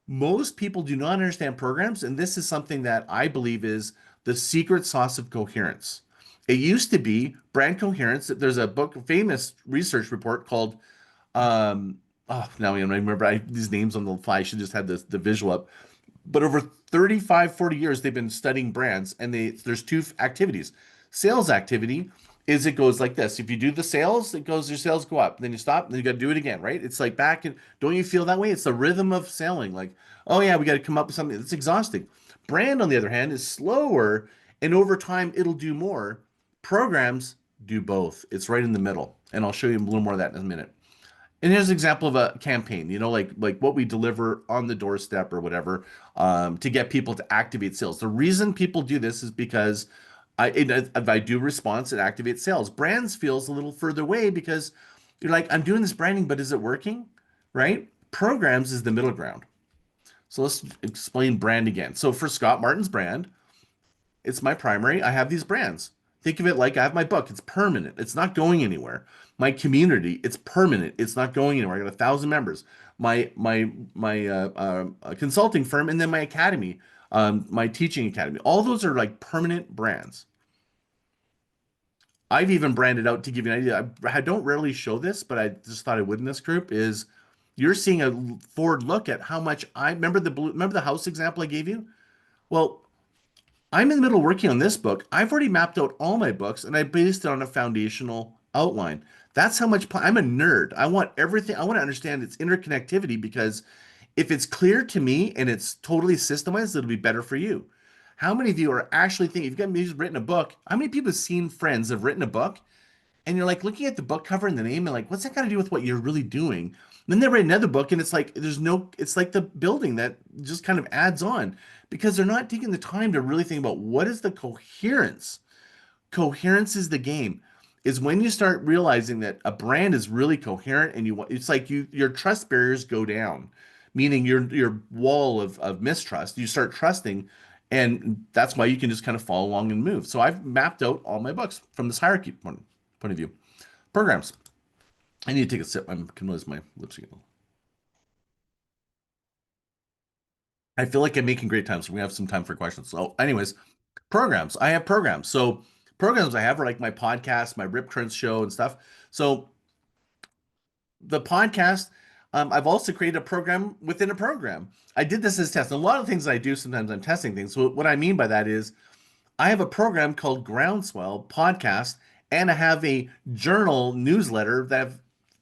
most people do not understand programs, and this is something that I believe is the secret sauce of coherence. It used to be brand coherence. There's a book, a famous research report called now I remember these names on the fly. I should just had the visual up. But over 35, 40 years, they've been studying brands, and there's two activities. Sales activity is it goes like this. If you do the sales, your sales go up. Then you stop, then you got to do it again, right? It's like back and don't you feel that way? It's the rhythm of selling. Like, oh yeah, we got to come up with something that's exhausting. Brand, on the other hand, is slower, and over time it'll do more. Programs do both. It's right in the middle, and I'll show you a little more of that in a minute. And here's an example of a campaign, like what we deliver on the doorstep or whatever, to get people to activate sales. The reason people do this is because if I do response, it activates sales. Brands feels a little further away because you're like, I'm doing this branding, but is it working? Right? Programs is the middle ground. So let's explain brand again. So for Scott Martin's brand, it's my primary. I have these brands. Think of it like I have my book. It's permanent. It's not going anywhere. My community, it's permanent. It's not going anywhere. I got 1,000 members. My consulting firm, and then my academy, my teaching academy. All those are like permanent brands. I've even branded out to give you an idea. I don't rarely show this, but I just thought I would in this group. Is you're seeing a forward look at how much I remember the house example I gave you. Well, I'm in the middle of working on this book. I've already mapped out all my books and I based it on a foundational outline. That's how much I'm a nerd. I want everything. I want to understand its interconnectivity because if it's clear to me and it's totally systemized, it'll be better for you. How many of you are actually thinking, if you've written a book, how many people have seen friends have written a book and you're like looking at the book cover and the name and like, what's that got to do with what you're really doing? And then they write another book and it's like, it's like the building that just kind of adds on because they're not taking the time to really think about what is the coherence. Coherence is the game. Is when you start realizing that a brand is really coherent and it's like your trust barriers go down, meaning your wall of mistrust, you start trusting, and that's why you can just kind of follow along and move. So I've mapped out all my books from this hierarchy point of view. Programs. I need to take a sip. I can notice my lips again. I feel like I'm making great time, so we have some time for questions. So anyways, programs. I have programs. So programs I have are like my podcast, my Rip Currents show and stuff. So the podcast, I've also created a program within a program. I did this as a test. A lot of things I do, sometimes I'm testing things. So what I mean by that is I have a program called Groundswell Podcast, and I have a journal newsletter that have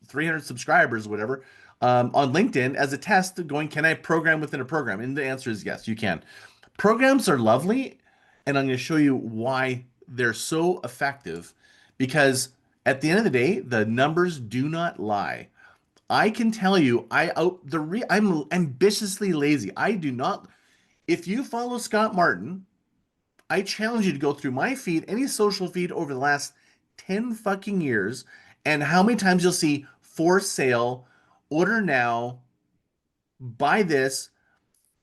300 subscribers or whatever on LinkedIn as a test going, can I program within a program? And the answer is yes, you can. Programs are lovely, and I'm going to show you why they're so effective because at the end of the day, the numbers do not lie. I can tell you, I'm ambitiously lazy. I do not. If you follow Scott Martin, I challenge you to go through my feed, any social feed over the last 10 fucking years, and how many times you'll see for sale, order now, buy this.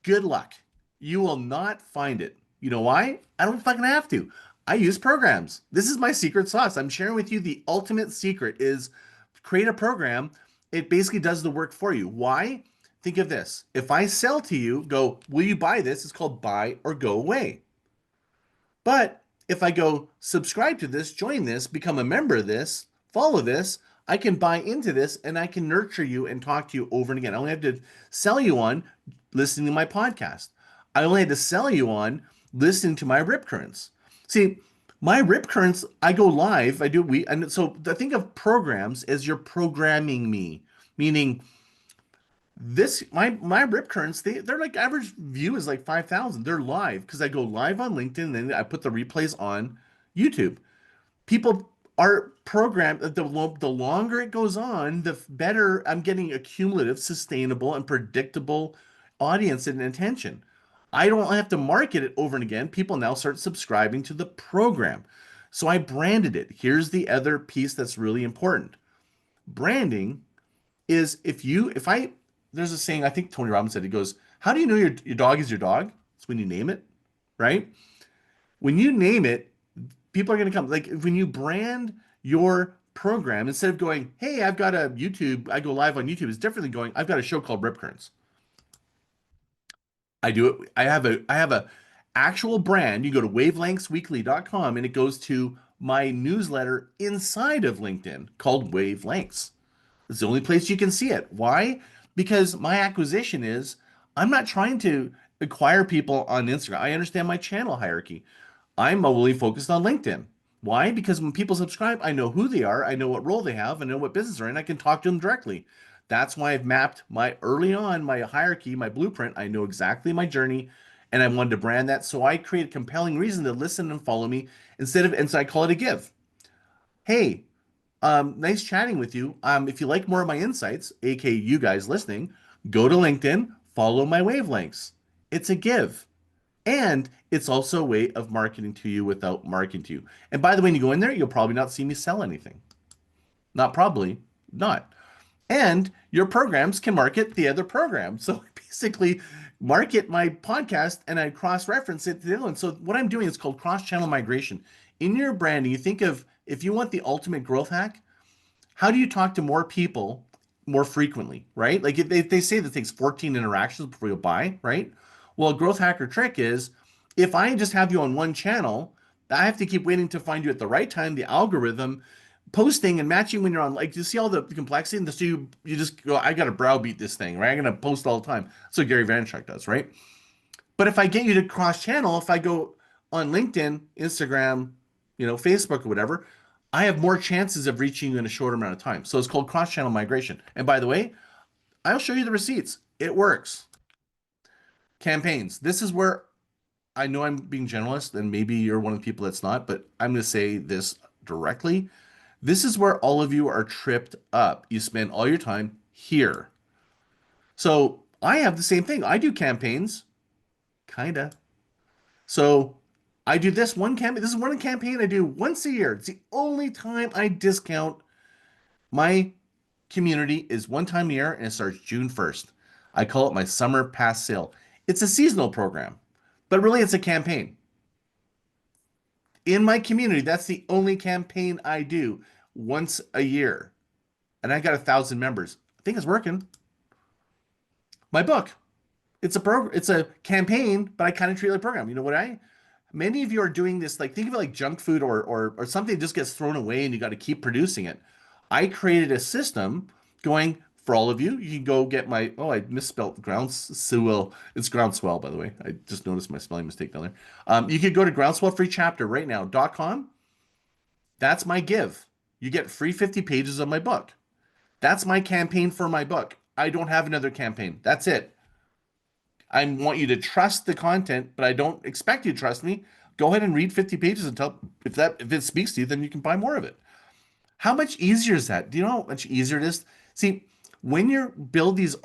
Good luck. You will not find it. You know why? I don't fucking have to. I use programs. This is my secret sauce. I'm sharing with you the ultimate secret is create a program. It basically does the work for you. Why? Think of this. If I sell to you, go, will you buy this? It's called buy or go away. But if I go subscribe to this, join this, become a member of this, follow this, I can buy into this and I can nurture you and talk to you over and again. I only have to sell you on listening to my podcast. I only had to sell you on listening to my Rip Currents. See, my Rip Currents, I go live, and so I think of programs as you're programming me, meaning This my rip currents, they're like average view is like 5,000. They're live because I go live on LinkedIn and then I put the replays on YouTube. People are programmed, the longer it goes on, the better I'm getting a cumulative, sustainable, and predictable audience and attention. I don't have to market it over and again. People now start subscribing to the program. So I branded it. Here's the other piece that's really important. Branding is there's a saying, I think Tony Robbins said, he goes, how do you know your dog is your dog? It's when you name it, right? When you name it, people are going to come. Like when you brand your program, instead of going, hey, I've got a YouTube, I go live on YouTube, it's different than going, I've got a show called Rip Currents. I do it. I have a actual brand. You go to wavelengthsweekly.com and it goes to my newsletter inside of LinkedIn called Wavelengths. It's the only place you can see it. Why? Because my acquisition is I'm not trying to acquire people on Instagram. I understand my channel hierarchy. I'm only focused on LinkedIn. Why? Because when people subscribe, I know who they are, I know what role they have, I know what business they're in, I can talk to them directly. That's why I've mapped my early on, my hierarchy, my blueprint. I know exactly my journey, and I wanted to brand that. So I create a compelling reason to listen and follow me and so I call it a give. Hey, nice chatting with you. If you like more of my insights, aka you guys listening, go to LinkedIn, follow my wavelengths. It's a give. And it's also a way of marketing to you without marketing to you. And by the way, when you go in there, you'll probably not see me sell anything. Not probably, not. And your programs can market the other program. So basically, market my podcast and I cross-reference it to the other one. So what I'm doing is called cross-channel migration. In your branding, you think of, if you want the ultimate growth hack, how do you talk to more people more frequently, right? Like they say that it takes 14 interactions before you buy, right? Well, a growth hacker trick is if I just have you on one channel, I have to keep waiting to find you at the right time, the algorithm, posting and matching when you're on, like, you see all the complexity, and so you just go, I got to browbeat this thing, right? I'm going to post all the time. So Gary Vaynerchuk does, right? But if I get you to cross channel, if I go on LinkedIn, Instagram, Facebook or whatever, I have more chances of reaching you in a shorter amount of time. So it's called cross channel migration. And by the way, I'll show you the receipts. It works. Campaigns. This is where I know I'm being generalist, and maybe you're one of the people that's not, but I'm going to say this directly. This is where all of you are tripped up. You spend all your time here. So I have the same thing. I do campaigns, kind of. So I do this one campaign. This is one campaign I do once a year. It's the only time I discount my community is one time a year, and it starts June 1st. I call it my summer pass sale. It's a seasonal program, but really it's a campaign. In my community, that's the only campaign I do once a year. And I got 1,000 members. I think it's working. My book. It's a campaign, but I kind of treat it like a program. You know what many of you are doing this, like, think of it like junk food or something that just gets thrown away and you got to keep producing it. I created a system going, for all of you, you can go get I misspelled Groundswell. It's Groundswell, by the way. I just noticed my spelling mistake down there. You could go to groundswellfreechapter right now.com. That's my give. You get free 50 pages of my book. That's my campaign for my book. I don't have another campaign. That's it. I want you to trust the content, but I don't expect you to trust me. Go ahead and read 50 pages and tell if it speaks to you, then you can buy more of it. How much easier is that? Do you know how much easier it is? See, when you build these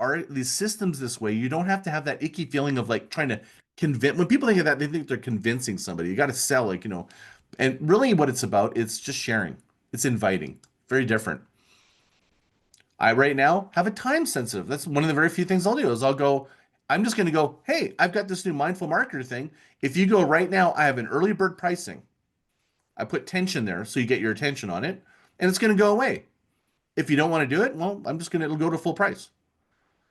systems this way, you don't have to have that icky feeling of like trying to convince. When people think of that, they think they're convincing somebody. You got to sell, and really what it's about, it's just sharing. It's inviting. Very different. I right now have a time sensitive. That's one of the very few things I'll do is I'm just going to go, hey, I've got this new mindful marketer thing. If you go right now, I have an early bird pricing. I put tension there so you get your attention on it, and it's going to go away. If you don't want to do it, well, it'll go to full price.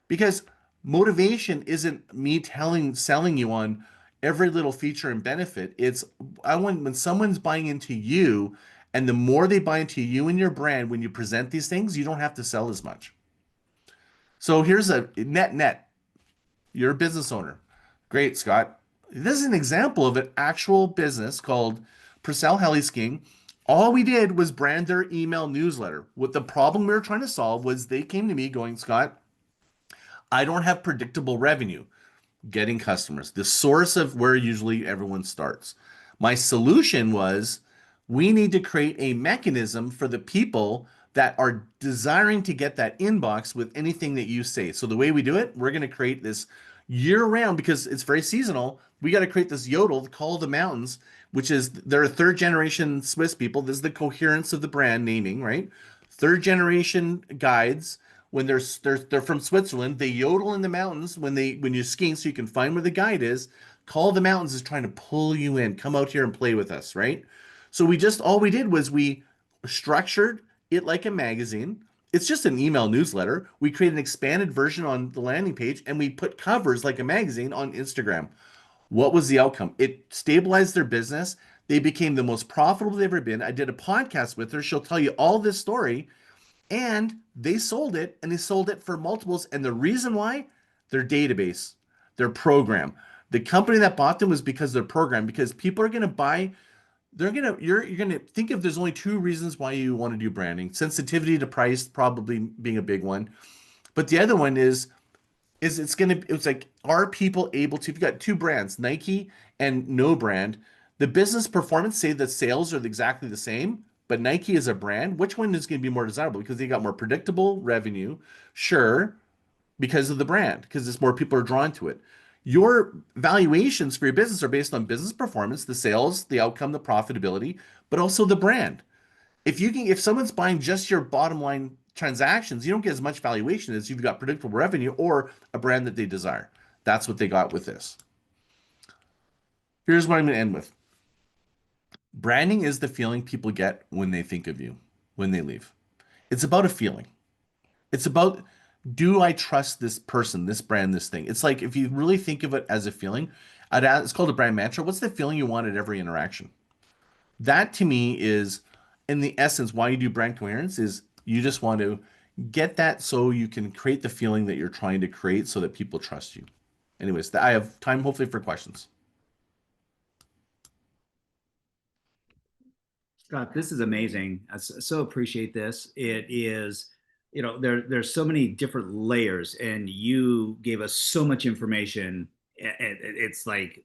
Because motivation isn't me selling you on every little feature and benefit. When someone's buying into you, and the more they buy into you and your brand, when you present these things, you don't have to sell as much. So here's a net. You're a business owner. Great, Scott. This is an example of an actual business called Purcell Heli Skiing. All we did was brand their email newsletter. What the problem we were trying to solve was they came to me going, Scott, I don't have predictable revenue. Getting customers, the source of where usually everyone starts. My solution was we need to create a mechanism for the people that are desiring to get that inbox with anything that you say. So the way we do it, we're going to create this year round because it's very seasonal. We got to create this yodel, Call of the Mountains, which is they're third generation Swiss people. This is the coherence of the brand naming, right? Third generation guides when they're from Switzerland, they yodel in the mountains when you're skiing so you can find where the guide is. Call of the Mountains is trying to pull you in. Come out here and play with us, right? So all we did was we structured it like a magazine. It's just an email newsletter. We created an expanded version on the landing page and we put covers like a magazine on Instagram. What was the outcome? It stabilized their business. They became the most profitable they've ever been. I did a podcast with her. She'll tell you all this story. And they sold it, and they sold it for multiples. And the reason why, their database, their program. The company that bought them was because of their program, because people are going to buy, you're going to think of there's only two reasons why you want to do branding. Sensitivity to price probably being a big one. But the other one is it's like, are people able to, if you've got two brands, Nike and no brand, the business performance say that sales are exactly the same, but Nike is a brand. Which one is going to be more desirable? Because they got more predictable revenue, sure, because of the brand, because it's more people are drawn to it. Your valuations for your business are based on business performance, the sales, the outcome, the profitability, but also the brand. If someone's buying just your bottom line transactions, you don't get as much valuation as you've got predictable revenue or a brand that they desire. That's what they got with this. Here's what I'm going to end with. Branding is the feeling people get when they think of you, when they leave. It's about a feeling. It's about, do I trust this person, this brand, this thing? It's like, if you really think of it as a feeling, it's called a brand mantra. What's the feeling you want at every interaction? That to me is, in the essence, why you do brand coherence is you just want to get that so you can create the feeling that you're trying to create so that people trust you. Anyways, I have time hopefully for questions. Scott, this is amazing. I so appreciate this. It is, there's so many different layers, and you gave us so much information. It's like,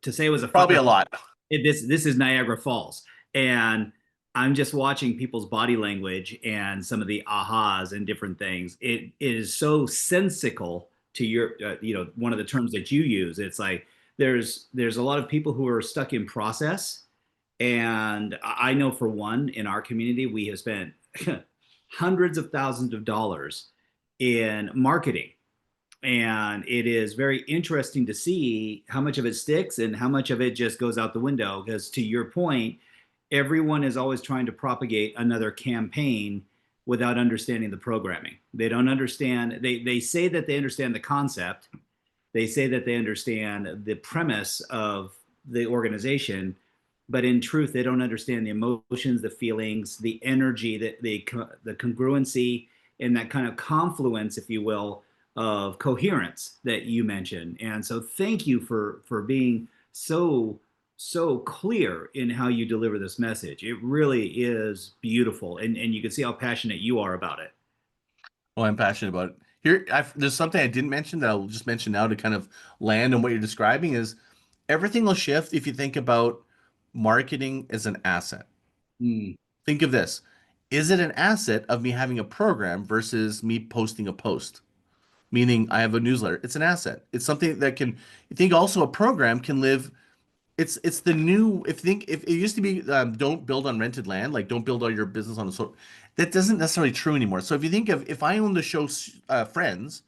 to say it was Probably a lot. This is Niagara Falls, and I'm just watching people's body language and some of the ahas and different things. It is so sensical to your, one of the terms that you use. It's like there's a lot of people who are stuck in process. And I know, for one, in our community, we have spent hundreds of thousands of dollars in marketing. And it is very interesting to see how much of it sticks and how much of it just goes out the window. Because, to your point, everyone is always trying to propagate another campaign without understanding the programming. They don't understand. They say that they understand the concept. They say that they understand the premise of the organization. But in truth, they don't understand the emotions, the feelings, the energy, the congruency, and that kind of confluence, if you will, of coherence that you mentioned. And so thank you for being so clear in how you deliver this message. It really is beautiful. And you can see how passionate you are about it. Well, I'm passionate about it. Here, there's something I didn't mention that I'll just mention now to kind of land on what you're describing is everything will shift if you think about marketing as an asset. Think of this. Is it an asset of me having a program versus me posting a post? Meaning I have a newsletter. It's an asset. It's something that you think also a program can live. It's the new, if it used to be don't build on rented land, like don't build all your business on that isn't necessarily true anymore. So if you think of, if I own the show Friends,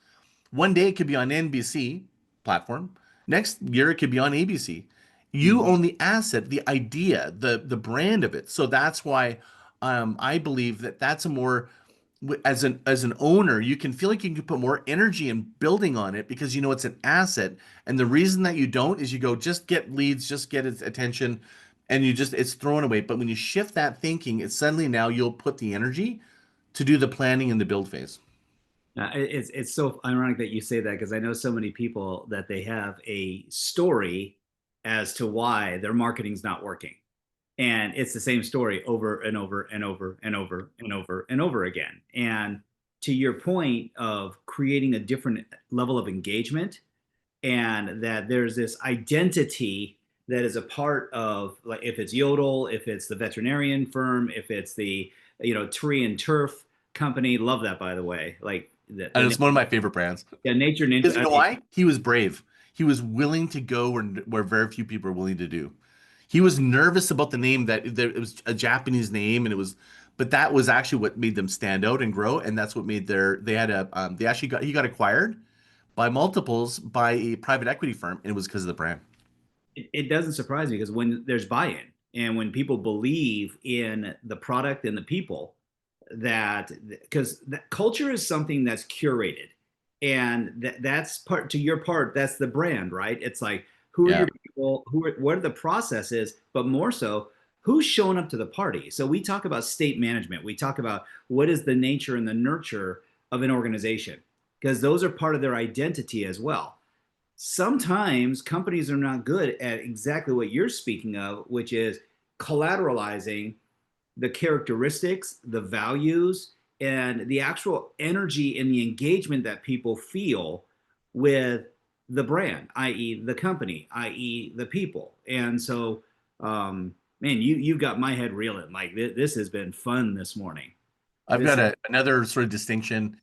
one day it could be on NBC platform. Next year it could be on ABC. You own the asset, the idea, the brand of it. So that's why I believe that's a more, as an owner, you can feel like you can put more energy in building on it because you know it's an asset. And the reason that you don't is you go, just get leads, just get its attention, and it's thrown away. But when you shift that thinking, it's suddenly now you'll put the energy to do the planning and the build phase. It's so ironic that you say that, because I know so many people that they have a story as to why their marketing's not working. And it's the same story over and over and over and over and over and over again. And to your point of creating a different level of engagement, and that there's this identity that is a part of, like, if it's Yodel, if it's the veterinarian firm, if it's the tree and turf company. Love that, by the way. Like And it's one of my favorite brands. yeah, Nature Because you Ninja. know why? He was brave. He was willing to go where very few people are willing to do. He was nervous about the name that it was a Japanese name, and but that was actually what made them stand out and grow, and that's what made they actually he got acquired by multiples by a private equity firm, and it was because of the brand. It doesn't surprise me, because when there's buy-in and when people believe in the product and the people, because that culture is something that's curated, and that's part, to your part, that's the brand, right? It's like, who are Yeah. your people, what are the processes, but more so, who's showing up to the party. So we talk about state management, we talk about what is the nature and the nurture of an organization, because those are part of their identity as well. Sometimes companies are not good at exactly what you're speaking of, which is collateralizing the characteristics, the values, and the actual energy and the engagement that people feel with the brand, i.e., the company, i.e., the people. And so, man, you've got my head reeling. Like, this has been fun this morning. I've This, got another sort of distinction.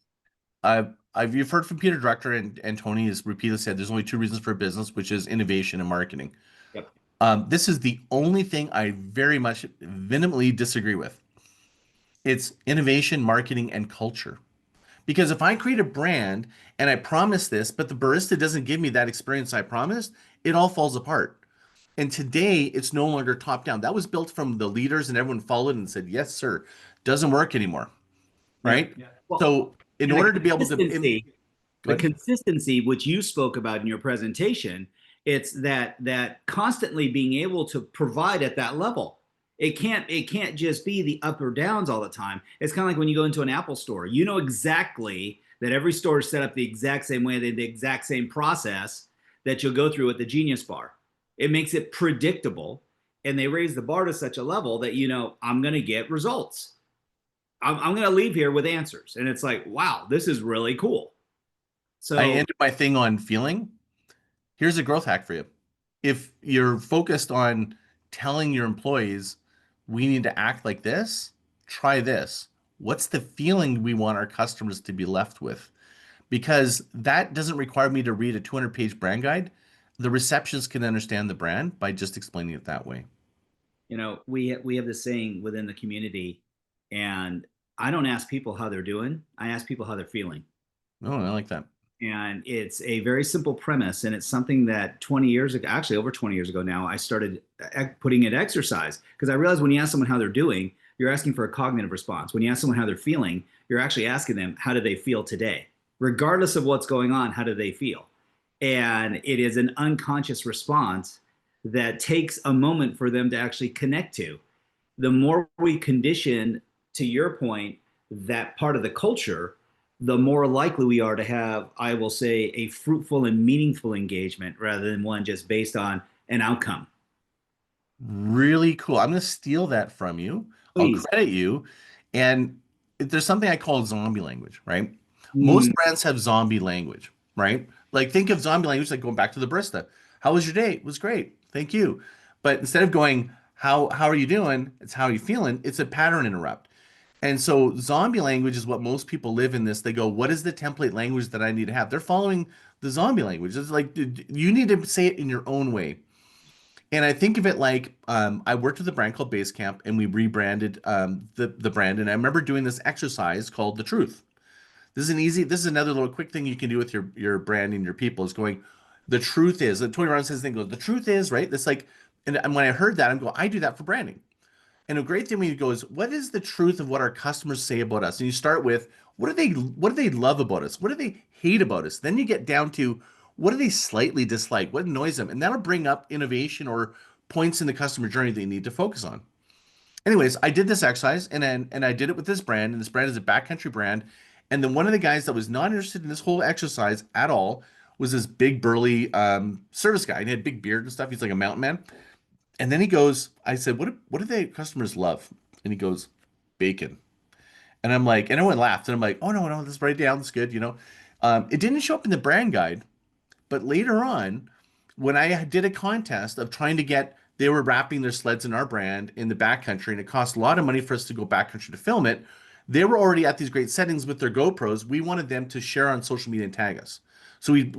You've heard from Peter Drucker and Tony has repeatedly said there's only two reasons for a business, which is innovation and marketing. yep. This is the only thing I very much vehemently disagree with. It's innovation, marketing, and culture. Because if I create a brand and I promise this, but the barista doesn't give me that experience I promised, it all falls apart. And today, it's no longer top down. That was built from the leaders and everyone followed and said, yes, sir. Doesn't work anymore. Right? Yeah. Well, So in order to be able to the consistency which you spoke about in your presentation, it's that constantly being able to provide at that level. It can't just be the up or downs all the time. It's kind of like when you go into an Apple store, you know exactly that every store is set up the exact same way, the exact same process that you'll go through with the Genius Bar. It makes it predictable, and they raise the bar to such a level that I'm going to get results. I'm going to leave here with answers, and it's like, wow, this is really cool. So I ended my thing on feeling. Here's a growth hack for you. If you're focused on telling your employees, we need to act like this, try this. What's the feeling we want our customers to be left with? Because that doesn't require me to read a 200-page brand guide. The receptionists can understand the brand by just explaining it that way. we have this saying within the community, and I don't ask people how they're doing. I ask people how they're feeling. Oh, I like that. And it's a very simple premise, and it's something that 20 years ago, actually over 20 years ago now, I started putting into exercise, because I realized when you ask someone how they're doing, you're asking for a cognitive response. When you ask someone how they're feeling, you're actually asking them, how do they feel today? Regardless of what's going on, how do they feel? And it is an unconscious response that takes a moment for them to actually connect to. The more we condition, to your point, that part of the culture, the more likely we are to have, I will say, a fruitful and meaningful engagement rather than one just based on an outcome. Really cool. I'm going to steal that from you. Please. I'll credit you. And there's something I call zombie language, right? Most brands have zombie language, right? Like, think of zombie language like going back to the barista. How was your day? It was great. Thank you. But instead of going, how are you doing? It's how are you feeling? It's a pattern interrupt. And so zombie language is what most people live in this. They go, what is the template language that I need to have? They're following the zombie language. It's like, dude, you need to say it in your own way. And I think of it like, I worked with a brand called Basecamp, and we rebranded the brand. And I remember doing this exercise called The Truth. This is another little quick thing you can do with your brand and your people, is going, the truth is, and Tony Robbins says, thing goes, the truth is, right? That's like, and when I heard that, I'm going, I do that for branding. And a great thing when you go is, what is the truth of what our customers say about us? And you start with, what do they love about us? What do they hate about us? Then you get down to, what do they slightly dislike? What annoys them? And that'll bring up innovation or points in the customer journey they need to focus on. Anyways, I did this exercise, and I did it with this brand, and this brand is a backcountry brand. And then one of the guys that was not interested in this whole exercise at all was this big burly service guy, and he had big beard and stuff. He's like a mountain man. And then he goes, I said, what do they customers love? And he goes, bacon. And I'm like, and everyone laughed. And I'm like, oh, no, no, let's write it down. It's good. It didn't show up in the brand guide. But later on, when I did a contest of trying to they were wrapping their sleds in our brand in the backcountry, and it cost a lot of money for us to go backcountry to film it. They were already at these great settings with their GoPros. We wanted them to share on social media and tag us. So we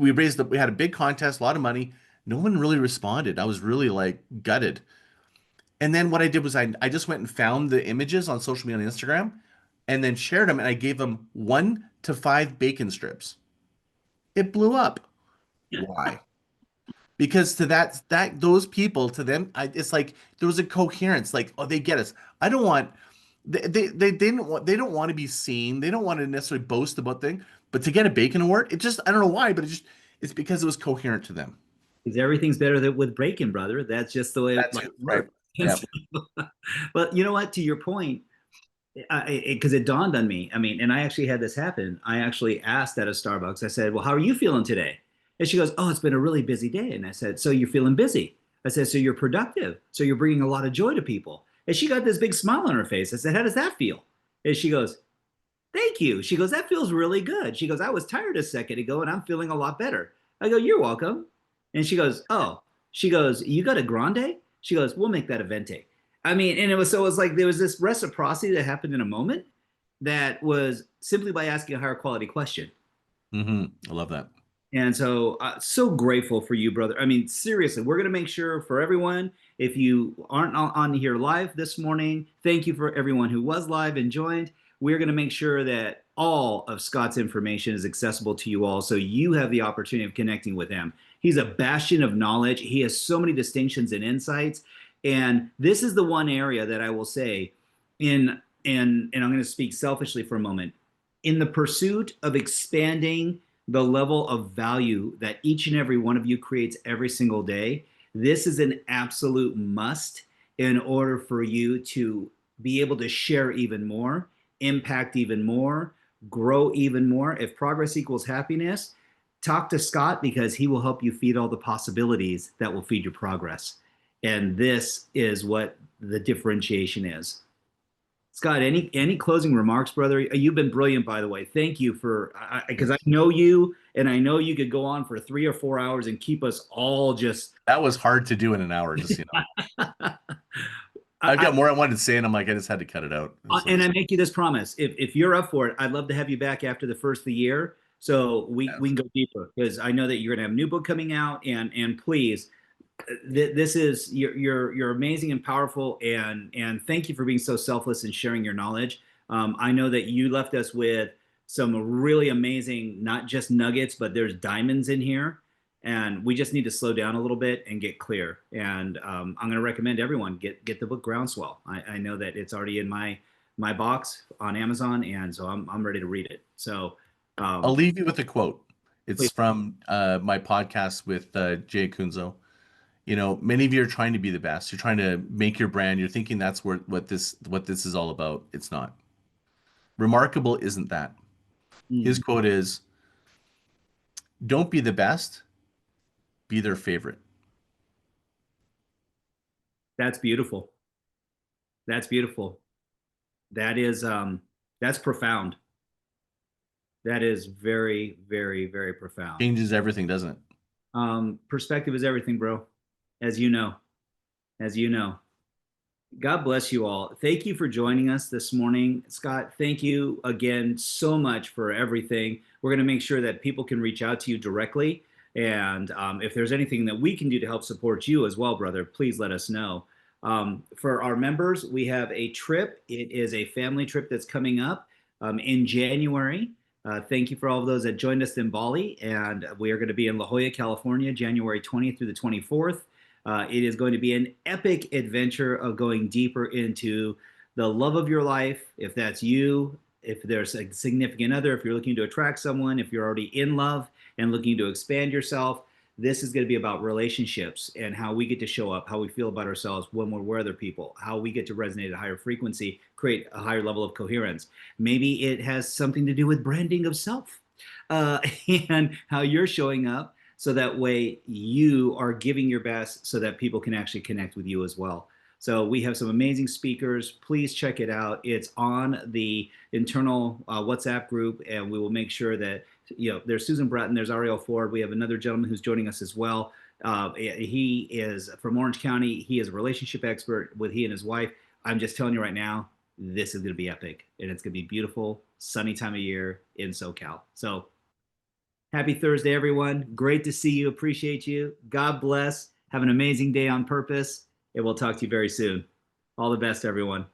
had a big contest, a lot of money. No one really responded. I was really like gutted. And then what I did was I just went and found the images on social media on Instagram and then shared them, and I gave them 1 to 5 bacon strips. It blew up. Why? Because to those people, to them, it's like there was a coherence. Like, oh, they get us. I don't want they don't want to be seen. They don't want to necessarily boast about things. But to get a bacon award, it just, I don't know why, but it's because it was coherent to them. Because everything's better with bacon, brother. That's just the way it Right. works. Yeah. But you know what? To your point, because it dawned on me. I mean, and I actually had this happen. I actually asked at a Starbucks. I said, "Well, how are you feeling today?" And she goes, "Oh, it's been a really busy day." And I said, "So you're feeling busy?" I said, "So you're productive. So you're bringing a lot of joy to people." And she got this big smile on her face. I said, "How does that feel?" And she goes, "Thank you." She goes, "That feels really good." She goes, "I was tired a second ago and I'm feeling a lot better." I go, "You're welcome." And she goes, "Oh," she goes, "You got a grande?" She goes, "We'll make that a venti." I mean, and it was like there was this reciprocity that happened in a moment that was simply by asking a higher quality question. I love that. And so, so grateful for you, brother. I mean, seriously, we're going to make sure for everyone, if you aren't on here live this morning, thank you for everyone who was live and joined. We're going to make sure that all of Scott's information is accessible to you all so you have the opportunity of connecting with him. He's a bastion of knowledge. He has so many distinctions and insights. And this is the one area that I will say and I'm going to speak selfishly for a moment. In the pursuit of expanding the level of value that each and every one of you creates every single day, this is an absolute must in order for you to be able to share even more, impact even more, grow even more. If progress equals happiness, talk to Scott because he will help you feed all the possibilities that will feed your progress. And this is what the differentiation is. Scott, any closing remarks, brother? You've been brilliant, by the way. Thank you for, because I know you, and I know you could go on for 3 or 4 hours and keep us all just. That was hard to do in an hour, just I've got more I wanted to say, and I'm like, I just had to cut it out. And I make you this promise: if you're up for it, I'd love to have you back after the first of the year, so we can go deeper, because I know that you're gonna have a new book coming out, and please. This is you're amazing and powerful, and thank you for being so selfless and sharing your knowledge. I know that you left us with some really amazing, not just nuggets, but there's diamonds in here, and we just need to slow down a little bit and get clear. And I'm going to recommend everyone get the book Groundswell. I know that it's already in my box on Amazon, and so I'm ready to read it. So I'll leave you with a quote. It's please. from my podcast with Jay Kunzo. Many of you are trying to be the best. You're trying to make your brand. You're thinking that's what this is all about. It's not. Remarkable isn't that. His quote is, "Don't be the best, be their favorite." That's beautiful. That's beautiful. That is that's profound. That is very, very, very profound. Changes everything, doesn't it? Perspective is everything, bro. As you know. God bless you all. Thank you for joining us this morning. Scott, thank you again so much for everything. We're going to make sure that people can reach out to you directly. And if there's anything that we can do to help support you as well, brother, please let us know. For our members, we have a trip. It is a family trip that's coming up in January. Thank you for all of those that joined us in Bali. And we are going to be in La Jolla, California, January 20th through the 24th. It is going to be an epic adventure of going deeper into the love of your life. If that's you, if there's a significant other, if you're looking to attract someone, if you're already in love and looking to expand yourself, this is going to be about relationships and how we get to show up, how we feel about ourselves when we're with other people, how we get to resonate at a higher frequency, create a higher level of coherence. Maybe it has something to do with branding of self and how you're showing up. So that way you are giving your best so that people can actually connect with you as well. So we have some amazing speakers. Please check it out. It's on the internal WhatsApp group, and we will make sure that, there's Susan Bratton, there's Ariel Ford. We have another gentleman who's joining us as well. He is from Orange County. He is a relationship expert with he and his wife. I'm just telling you right now, this is going to be epic, and it's going to be beautiful, sunny time of year in SoCal. So happy Thursday, everyone. Great to see you. Appreciate you. God bless. Have an amazing day on purpose, and we'll talk to you very soon. All the best, everyone.